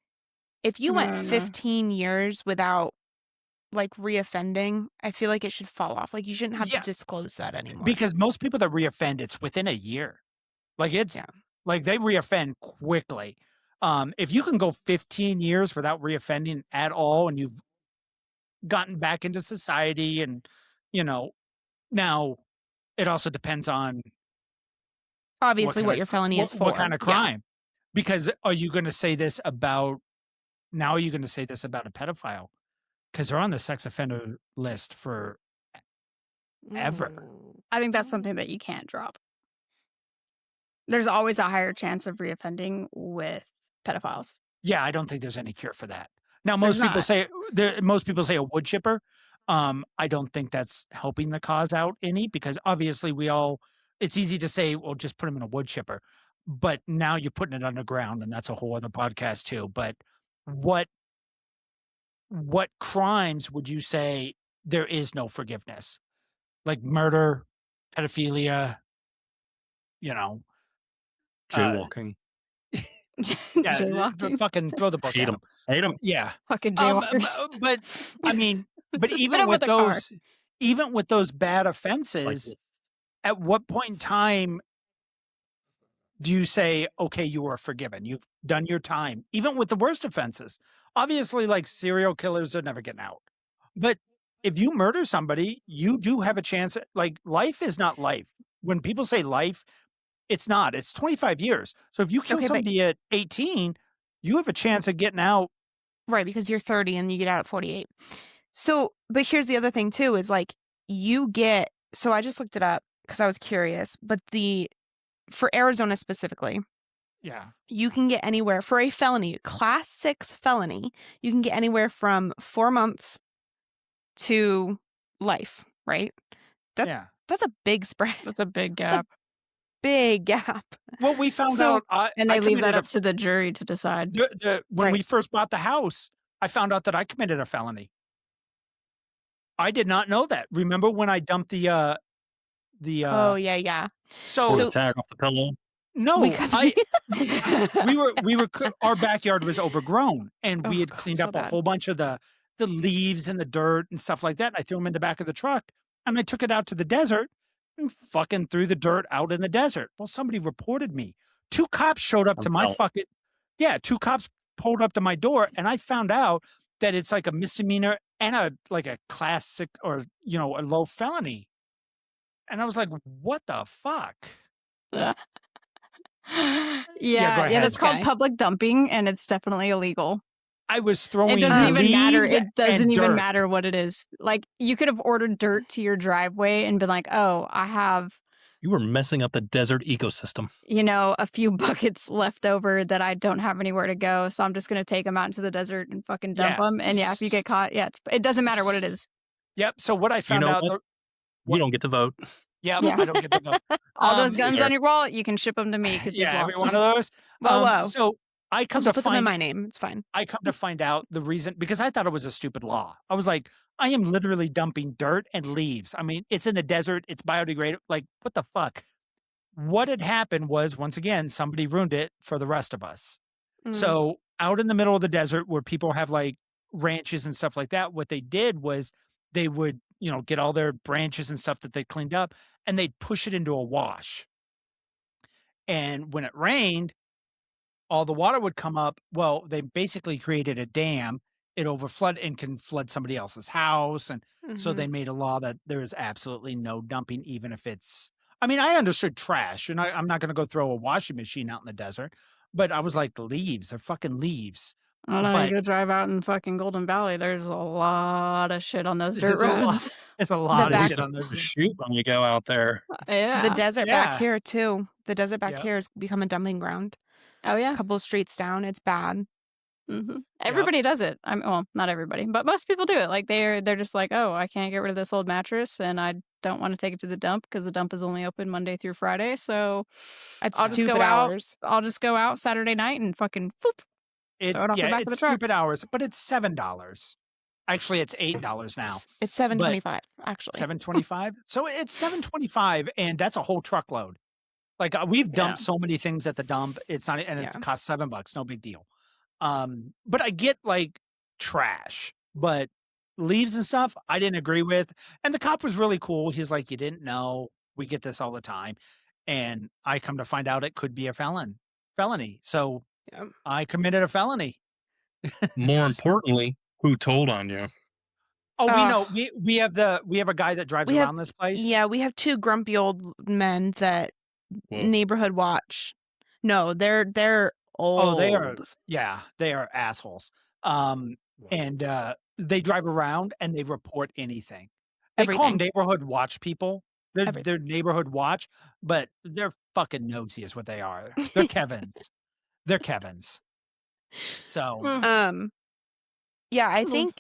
if you went No. 15 years without like reoffending, I feel like it should fall off. Like, you shouldn't have Yeah. to disclose that anymore. because most people that reoffend, it's within a year. Like, it's Yeah. like they reoffend quickly. If you can go 15 years without reoffending at all, and you've gotten back into society, and now it also depends on Obviously, what kind your of felony is what for. kind of Yeah. crime. Because are you going to say this about now? Are you going to say this about a pedophile? Because they're on the sex offender list for ever. I think that's something that you can't drop. There's always a higher chance of reoffending with pedophiles. Yeah, I don't think there's any cure for that. Now, There's most people say a wood chipper. I don't think that's helping the cause out any, because obviously it's easy to say, well, just put them in a wood chipper. But now you're putting it underground, and that's a whole other podcast too. But what crimes would you say there is no forgiveness? Like murder, pedophilia, Jaywalking. yeah, Jaywalking. fucking throw the book Hate at 'em. them. Hate 'em. Yeah. Fucking jaywalkers. But I mean, but Just hit even 'em with with a car. those bad Like offenses, this. at what point in time do you say, okay, you are forgiven? You've done your time, even with the worst offenses. Obviously, like serial killers are never getting out. But if you murder somebody, you do have a chance. Like, life is not life. When people say life, it's not. It's 25 years. So if you kill Okay, but- somebody at 18, you have a chance of getting out. Right, because you're 30 and you get out at 48. So, but here's the other thing too, is like so I just looked it up because I was curious, but for Arizona specifically, Yeah. you can get anywhere for a felony, class 6 felony, you can get anywhere from 4 months to life, right? Yeah. That's a big spread. That's a big That's a gap. big gap. Well, we found So- out. And they I leave that committed up to the jury to decide. when we Right. first bought the house, I found out that I committed a felony. I did not know that. Remember when I dumped the Oh, yeah. so, Pull So- the tag off the pillow. no, We could- we were our backyard was overgrown, and we Oh, had God, cleaned so up a bad. whole bunch of the leaves and the dirt and stuff like that. I threw them in the back of the truck, and I took it out to the desert and fucking threw the dirt out in the desert. Well, somebody reported me. 2 cops showed up to my Wow. 2 cops pulled up to my door, and I found out that it's like a misdemeanor and a class 6 or a low felony. And I was like, what the fuck? Yeah, ahead. it's called Okay. public dumping, and it's definitely illegal. I was throwing It doesn't even matter. leaves It doesn't and even dirt. matter what it is. Like, you could have ordered dirt to your driveway and been like, oh, I have, You were messing up the desert ecosystem. a few buckets left over that I don't have anywhere to go. So I'm just going to take them out into the desert and fucking dump Yeah. them. And yeah, if you get caught, it doesn't matter what it is. Yep. So what I found know out, what? You don't get to vote. yeah, Yeah. I don't get the vote. All those guns Sure. on your wall, you can ship them to me because Yeah, you've every lost one them. of those. Whoa. So I I'll come just to put them in find my name. It's fine. I come to find out the reason, because I thought it was a stupid law. I was like, I am literally dumping dirt and leaves. I mean, it's in the desert. It's biodegradable. Like, what the fuck? What had happened was, once again, somebody ruined it for the rest of us. Mm. So out in the middle of the desert where people have like ranches and stuff like that, what they did was they would, get all their branches and stuff that they cleaned up, and they'd push it into a wash. And when it rained, all the water would come up. Well, they basically created a dam. It overflood and can flood somebody else's house. And so Mhm. they made a law that there is absolutely no dumping, even if it's, I mean, I understood trash, and I'm not going to go throw a washing machine out in the desert, but I was like, the leaves are fucking leaves. I don't know. But- You go drive out in fucking Golden Valley. There's a lot of shit on those dirt There's a lot- roads. It's a lot of back- shit on those. Shoot when you go out there. Yeah. The desert Yeah. back here too. The desert back Yep. here has become a dumping ground. Oh A yeah. couple of streets down, it's bad. Everybody does it. Well, not everybody, but most people do it. Like they're just like, oh, I can't get rid of this old mattress, and I don't want to take it to the dump because the dump is only open Monday through Friday. So It's I'll just stupid go out. hours. I'll just go out Saturday night and fucking whoop. It's, Throw it off the back of it's the truck. stupid hours, but it's $7. Actually, it's $8 now. It's $7.25 actually. $7.25. So it's $7.25, and that's a whole truckload. Like we've dumped so many things at the dump. It's not, and it's Yeah. cost $7. No big deal. But I get like trash, but leaves and stuff I didn't agree with. And the cop was really cool. He's like, you didn't know. We get this all the time. And I come to find out it could be a felony. So Yep. I committed a felony. More importantly, who told on you? Oh, we Uh, know. We have a guy that drives we have- around this place. Yeah, we have 2 grumpy old men that Whoa. neighborhood watch. No, they're old. Oh, they are. Yeah, they are assholes. And they drive around and they report anything. They call them Everything. neighborhood watch people, They're everything. neighborhood watch, but they're fucking nosy is what they are. They're Kevins. They're Kevins. So Mm. Yeah, Mhm.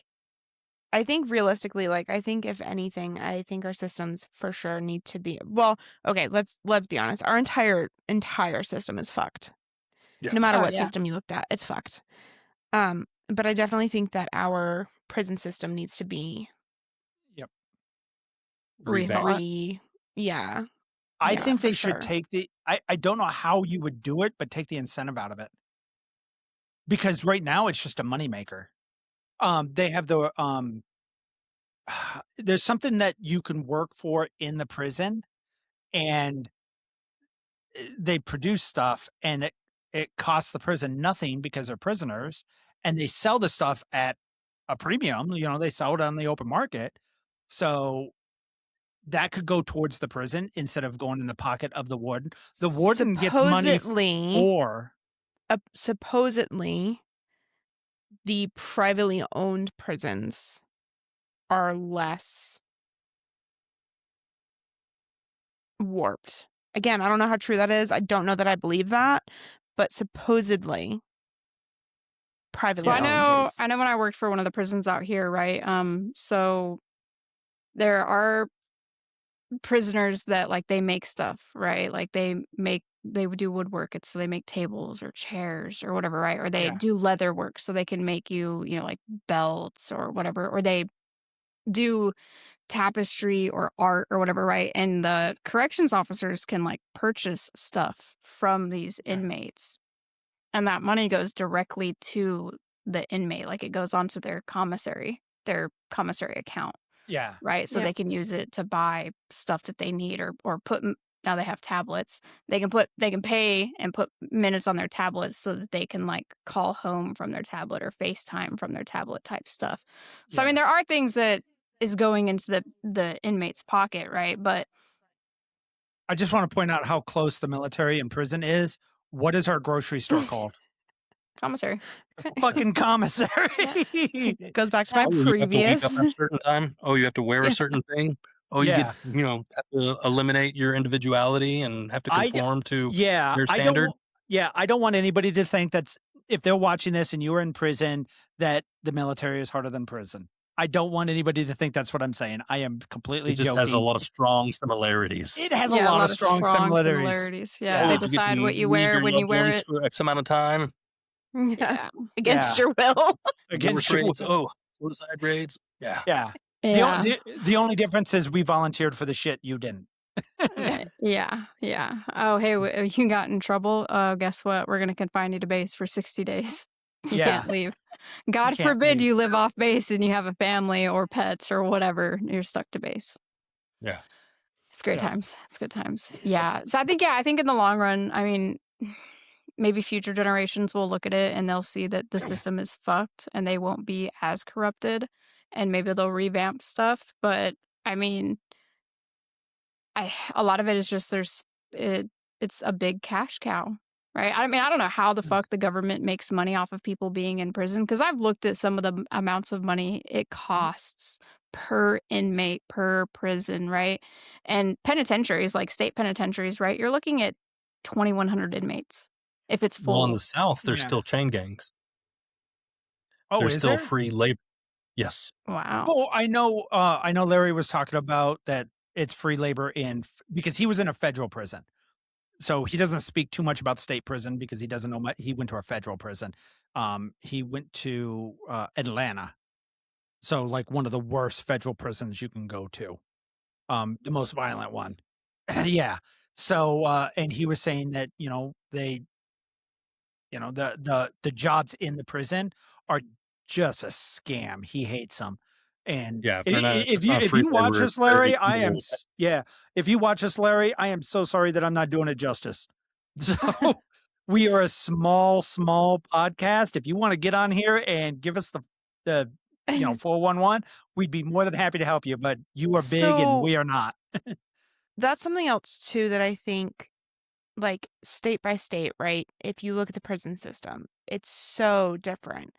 I think realistically, like, I think if anything, I think our systems for sure need to be well, okay, let's be honest. Our entire system is fucked. Yeah. No matter Oh, what yeah. system you looked at, it's fucked. But I definitely think that our prison system needs to be Yep. Rethought. yeah. I Yeah, think for they should sure. take I don't know how you would do it, but take the incentive out of it. Because right now it's just a moneymaker. They have there's something that you can work for in the prison, and they produce stuff, and it costs the prison nothing because they're prisoners, and they sell the stuff at a premium. They sell it on the open market, so that could go towards the prison instead of going in the pocket of the warden. The warden gets money for supposedly, the privately owned prisons are less warped. Again, I don't know how true that is. I don't know that I believe that, but supposedly privately So I owned is. know when I worked for one of the prisons out here, right? So there are prisoners that like they make stuff, right? Like they would do woodwork. So they make tables or chairs or whatever, right? Or they Yeah. do leather work so they can make you, like belts or whatever. Or they do tapestry or art or whatever, right? And the corrections officers can like purchase stuff from these inmates. And that money goes directly to the inmate. Like it goes onto their commissary account. Yeah. Right? So Yep. they can use it to buy stuff that they need or put now they have tablets. They can pay and put minutes on their tablets so that they can like call home from their tablet or FaceTime from their tablet type stuff. So I mean there are things that is going into the inmate's pocket, right? But I just want to point out how close the military and prison is. What is our grocery store called? commissary. Fucking commissary. Goes back to my Oh, you have to wake up previous. at a certain time. Oh, you have to wear Yeah. a certain thing. Oh, you Yeah. get, have to eliminate your individuality and have to conform to their standard. I don't want anybody to think that's if they're watching this and you were in prison that the military is harder than prison. I don't want anybody to think that's what I'm saying. I am completely It just joking. has a lot of strong similarities. It has a lot of strong similarities. Yeah, Oh, they you get decide to what you leave wear your when you loved wear ones it. for X amount of time. Yeah. Against Yeah. your will. Against War your raids. Oh, suicide raids. Yeah. Yeah. Yeah. The only difference is we volunteered for the shit you didn't. Yeah. Oh, hey, you got in trouble. Guess what? We're gonna confine you to base for 60 days. You Yeah. can't leave. God can't forbid leave. you live off base and you have a family or pets or whatever. You're stuck to base. Yeah. It's great Yeah. times. It's good times. Yeah. So I think in the long run, I mean, maybe future generations will look at it and they'll see that the system is fucked and they won't be as corrupted and maybe they'll revamp stuff. But I mean, a lot of it is just it's a big cash cow, right? I mean, I don't know how the fuck the government makes money off of people being in prison because I've looked at some of the amounts of money it costs per inmate per prison, right? And penitentiaries, like state penitentiaries, right? You're looking at 2,100 inmates if it's Well, in full. the South, there's Yeah. still chain gangs. Oh, There's is still there? free labor. Yes. Wow. Well, I know Larry was talking about that it's free labor because he was in a federal prison. So he doesn't speak too much about state prison because he doesn't know much. He went to a federal prison. He went to Atlanta. So like one of the worst federal prisons you can go to. The most violent one. Yeah. So and he was saying that, they the jobs in the prison are just a scam. He hates them. And Yeah, if they're not if free you watch labor, this, it's very Larry, cool. if you watch this, Larry, I am so sorry that I'm not doing it justice. So we are a small podcast. If you want to get on here and give us the 411, we'd be more than happy to help you. But you are big and we are not. That's something else too that I think, like state by state, right? If you look at the prison system, it's so different.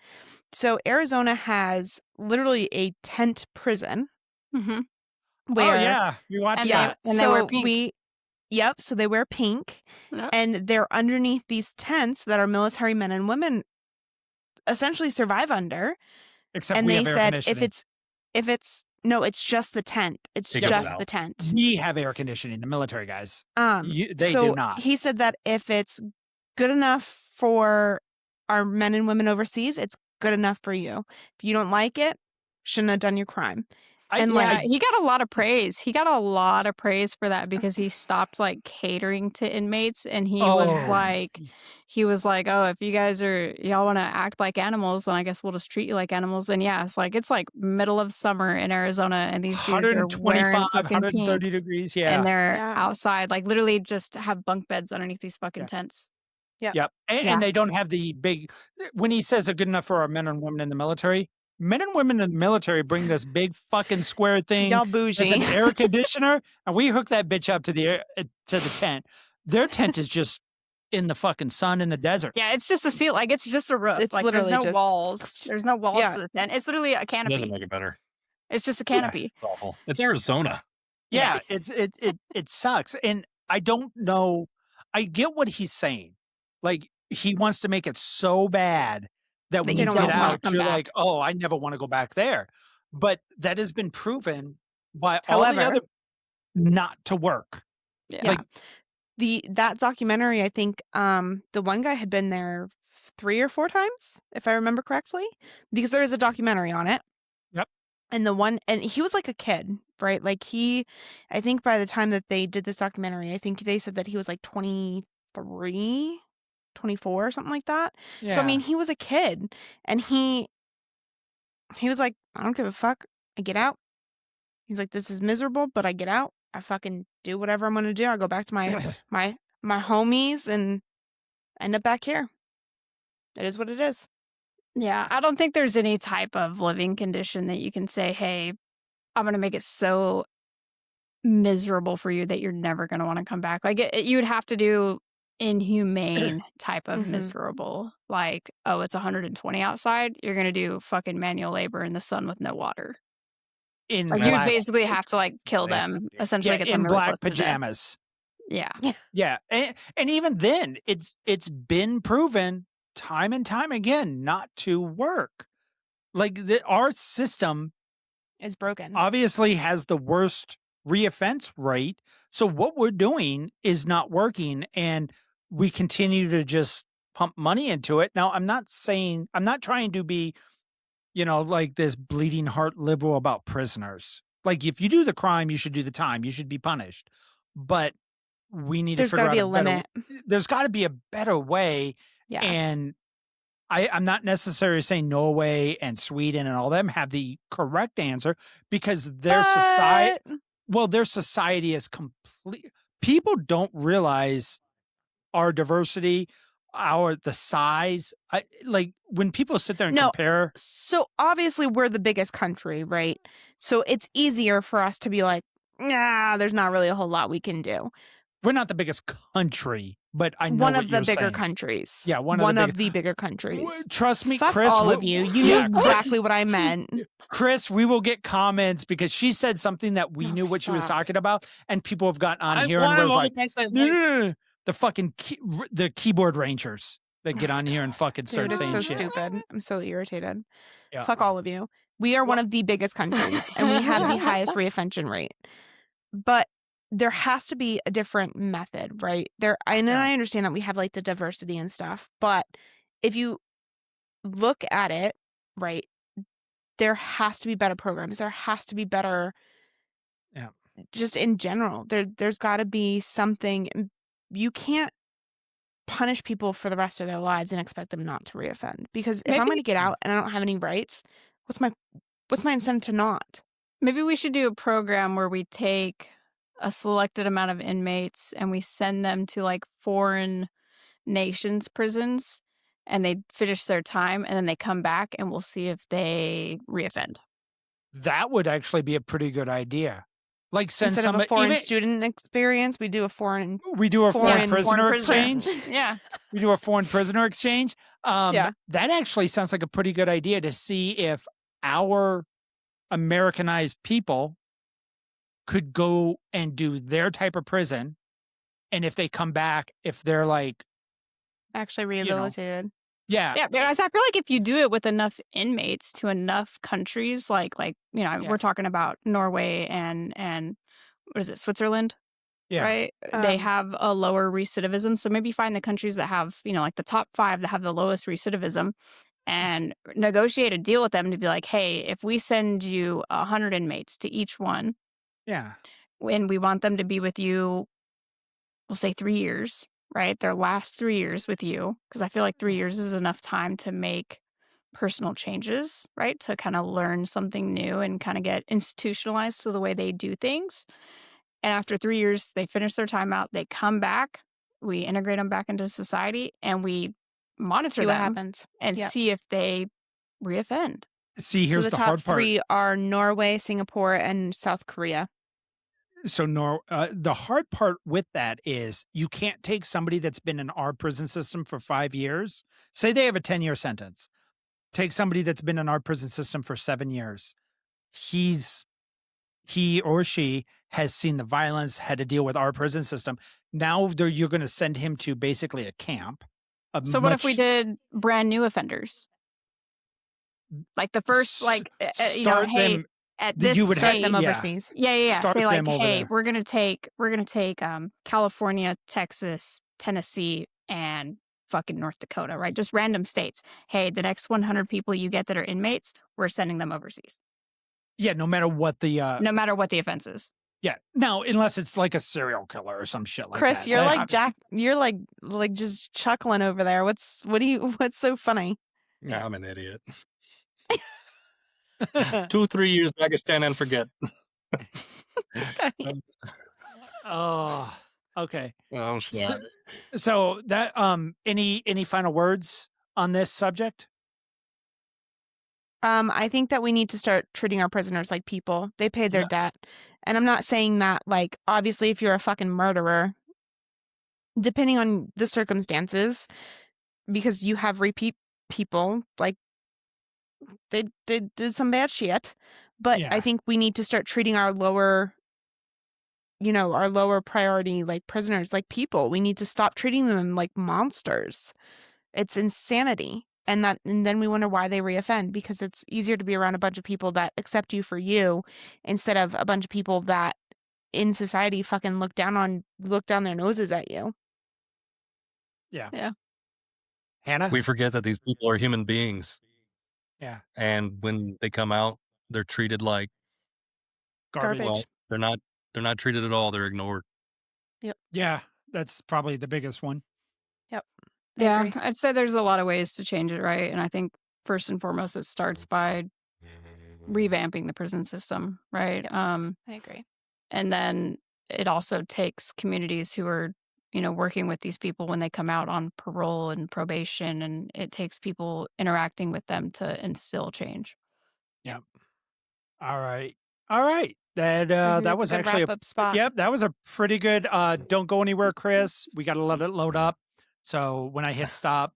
So Arizona has literally a tent prison Mm-hmm. where Oh yeah, we watched And that. they wear so pink. so they wear pink, Yep. and they're underneath these tents that our military men and women essentially survive under. Except And we they have air said conditioning. if it's no, it's just the tent. It's Take it just out. the tent. We have air conditioning. The military guys. They so do not. He said that if it's good enough for our men and women overseas, it's good enough for you. If you don't like it, shouldn't have done your crime. And Yeah, he got a lot of praise. He got a lot of praise for that because he stopped like catering to inmates, and he was like, "Oh, if you guys y'all want to act like animals, then I guess we'll just treat you like animals." And yeah, it's like middle of summer in Arizona, and these dudes are wearing 125, fucking 130 pink, degrees. Yeah. and they're Yeah. outside, like literally just have bunk beds underneath these fucking tents. Yep. And they don't have the big, when he says they're good enough for our men and women in the military, men and women in the military bring this big fucking square thing. y'all It's bougie. an air conditioner, and we hook that bitch up to the tent. Their tent is just in the fucking sun in the desert. Yeah, it's just a seal. Like it's just a roof. It's Like there's literally no just- walls. There's no walls Yeah. to the tent. It's literally a It canopy. doesn't make it better. It's just a canopy. It's awful. It's Arizona. Yeah, it sucks. And I don't know. I get what he's saying. Like, he wants to make it so bad that when you you don't get wanna out, come you're back. like, oh, I never want to go back there. But that has been proven by all the However- other not to work. Yeah. Like, that documentary, I think the one guy had been there 3 or 4 times, if I remember correctly, because there is a documentary on it. Yep. And he was like a kid, right? Like I think by the time that they did this documentary, I think they said that he was like 23, 24, something like that. yeah. So I mean, he was a kid, and he was like, I don't give a fuck. I get out. He's like, this is miserable, but I get out. I fucking do whatever I'm gonna do. I go back to my homies and end up back here. It is what it is. Yeah, I don't think there's any type of living condition that you can say, hey, I'm going to make it so miserable for you that you're never going to want to come back. Like, you would have to do inhumane type of Mhm. miserable. Like, oh, it's 120 outside. You're going to do fucking manual labor in the sun with no water. in Like, you would black, basically have to, like, kill them, essentially get them in really black close to death. pajamas. Yeah. Yeah. And even then, it's been proven time and time again not to work. Like, our system It's broken. obviously has the worst reoffense rate. So what we're doing is not working, and we continue to just pump money into it. Now, I'm not trying to be, like this bleeding heart liberal about prisoners. Like, if you do the crime, you should do the time. You should be punished. But we need There's to figure got to out be a limit. there's got to be a better way. Yeah. And I'm not necessarily saying Norway and Sweden and all them have the correct answer, because their society is complete. People don't realize our diversity, the size. Like, when people sit there and No. compare. So obviously we're the biggest country, right? So it's easier for us to be like, nah, there's not really a whole lot we can do. We're not the biggest country, but I know One what of the you're bigger saying. countries. Yeah, one of the bigger countries. Trust me, Fuck Chris. all of you. You knew exactly what I meant. Chris, we will get comments because she said something that we knew what she was fuck. talking about, and people have gotten on here and was like, no. The fucking the keyboard rangers that get on here and fucking start Dude, it's saying so shit. stupid. I'm so irritated. Yeah. Fuck all of you. We are one of the biggest countries, and we have the highest reoffension rate. But there has to be a different method, right? I understand that we have like the diversity and stuff, but if you look at it, right, there has to be better programs. There has to be better. Yeah. Just in general, there's got to be something. You can't punish people for the rest of their lives and expect them not to reoffend. Because if I'm going to get out and I don't have any rights, what's my incentive to not? Maybe we should do a program where we take a selected amount of inmates and we send them to like foreign nations prisons, and they finish their time, and then they come back and we'll see if they reoffend. That would actually be a pretty good idea. Like, send Instead of a somebody. foreign student experience, we do a foreign. We do a foreign prisoner prison. exchange. Yeah. We do a foreign prisoner exchange. Yeah. That actually sounds like a pretty good idea, to see if our Americanized people could go and do their type of prison, and if they come back, if they're like, Actually rehabilitated. yeah, Yeah, because I feel like if you do it with enough inmates to enough countries, like Yeah. we're talking about Norway and what is it, Switzerland, yeah, right? They have a lower recidivism, so maybe find the countries that have like the top 5 that have the lowest recidivism, and negotiate a deal with them to be like, hey, if we send you 100 inmates to each one, yeah, and we want them to be with you, we'll say 3 years, right? Their last 3 years with you, because I feel like 3 years is enough time to make personal changes, right? To kind of learn something new and kind of get institutionalized to the way they do things. And after 3 years, they finish their time out, they come back, we integrate them back into society, and we monitor See what them happens. and Yep. see if they reoffend. See, So here's the the top hard part. 3 are Norway, Singapore, and South Korea. So the hard part with that is you can't take somebody that's been in our prison system for 5 years. Say they have a 10-year sentence. Take somebody that's been in our prison system for 7 years. He or she has seen the violence, had to deal with our prison system. Now you're going to send him to basically a camp. So what if we did brand new offenders? Like the first, start hey, them? at this You would Start have them yeah. overseas. Yeah. Start Say like, them over hey, there. we're gonna take California, Texas, Tennessee, and fucking North Dakota, right? Just random states. Hey, the next 100 people you get that are inmates, we're sending them overseas. Yeah, no matter what the offense is. yeah. No, unless it's like a serial killer or some shit like Chris, that. you're That's- like Jack. You're like just chuckling over there. What's so funny? Yeah, I'm an idiot. 2 3 years back, I stand and forget. Oh, okay. I'm sorry. So that any final words on this subject? I think that we need to start treating our prisoners like people. They paid their Yeah. debt. And I'm not saying that, like, obviously if you're a fucking murderer, depending on the circumstances, because you have repeat people, like they did some bad shit. But Yeah. I think we need to start treating our lower priority like prisoners like people. We need to stop treating them like monsters. It's insanity. And then we wonder why they reoffend, because it's easier to be around a bunch of people that accept you for you instead of a bunch of people that in society fucking look down their noses at you. Yeah. Hannah? We forget that these people are human beings. Yeah. And when they come out, they're treated like Garbage. well, they're not treated at all. They're ignored. Yeah, that's probably the biggest one. I Yeah, agree. I'd say there's a lot of ways to change it, right? And I think first and foremost, it starts by revamping the prison system, right? I agree. And then it also takes communities who are, working with these people when they come out on parole and probation, and it takes people interacting with them to instill change. Yep. All right. That That's that a was good actually wrap-up spot. Yep, that was a pretty good don't go anywhere, Chris. We got to let it load up. So when I hit stop,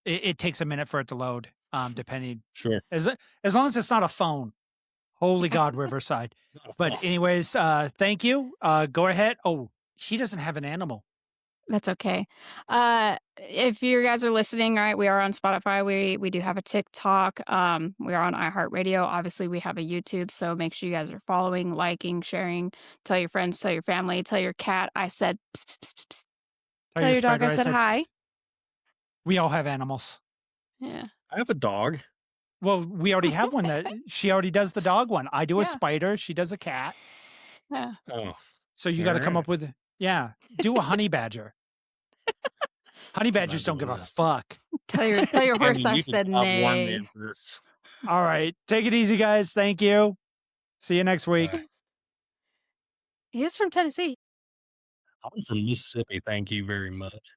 it takes a minute for it to load. Depending Sure. as long as it's not a phone. Holy God, Riverside. But anyways, thank you. Go ahead. Oh, he doesn't have an animal. That's okay. If you guys are listening, right, we are on Spotify. We do have a TikTok. We are on iHeartRadio. Obviously, we have a YouTube. So make sure you guys are following, liking, sharing. Tell your friends, tell your family, tell your cat. I said, psst, psst, psst, psst. Tell your dog spider I said hi. We all have animals. Yeah. I have a dog. Well, we already have one that she already does the dog one. I do a Yeah. spider. She does a cat. Yeah. Oh, So you got to come Alright. up with, do a honey badger. Honey badgers don't give a Fabulous. fuck. Tell your horse Andy, I you said did not warn me nay. of this. All right. Take it easy, guys. Thank you. See you next week. He is from Tennessee. I'm from Mississippi. Thank you very much.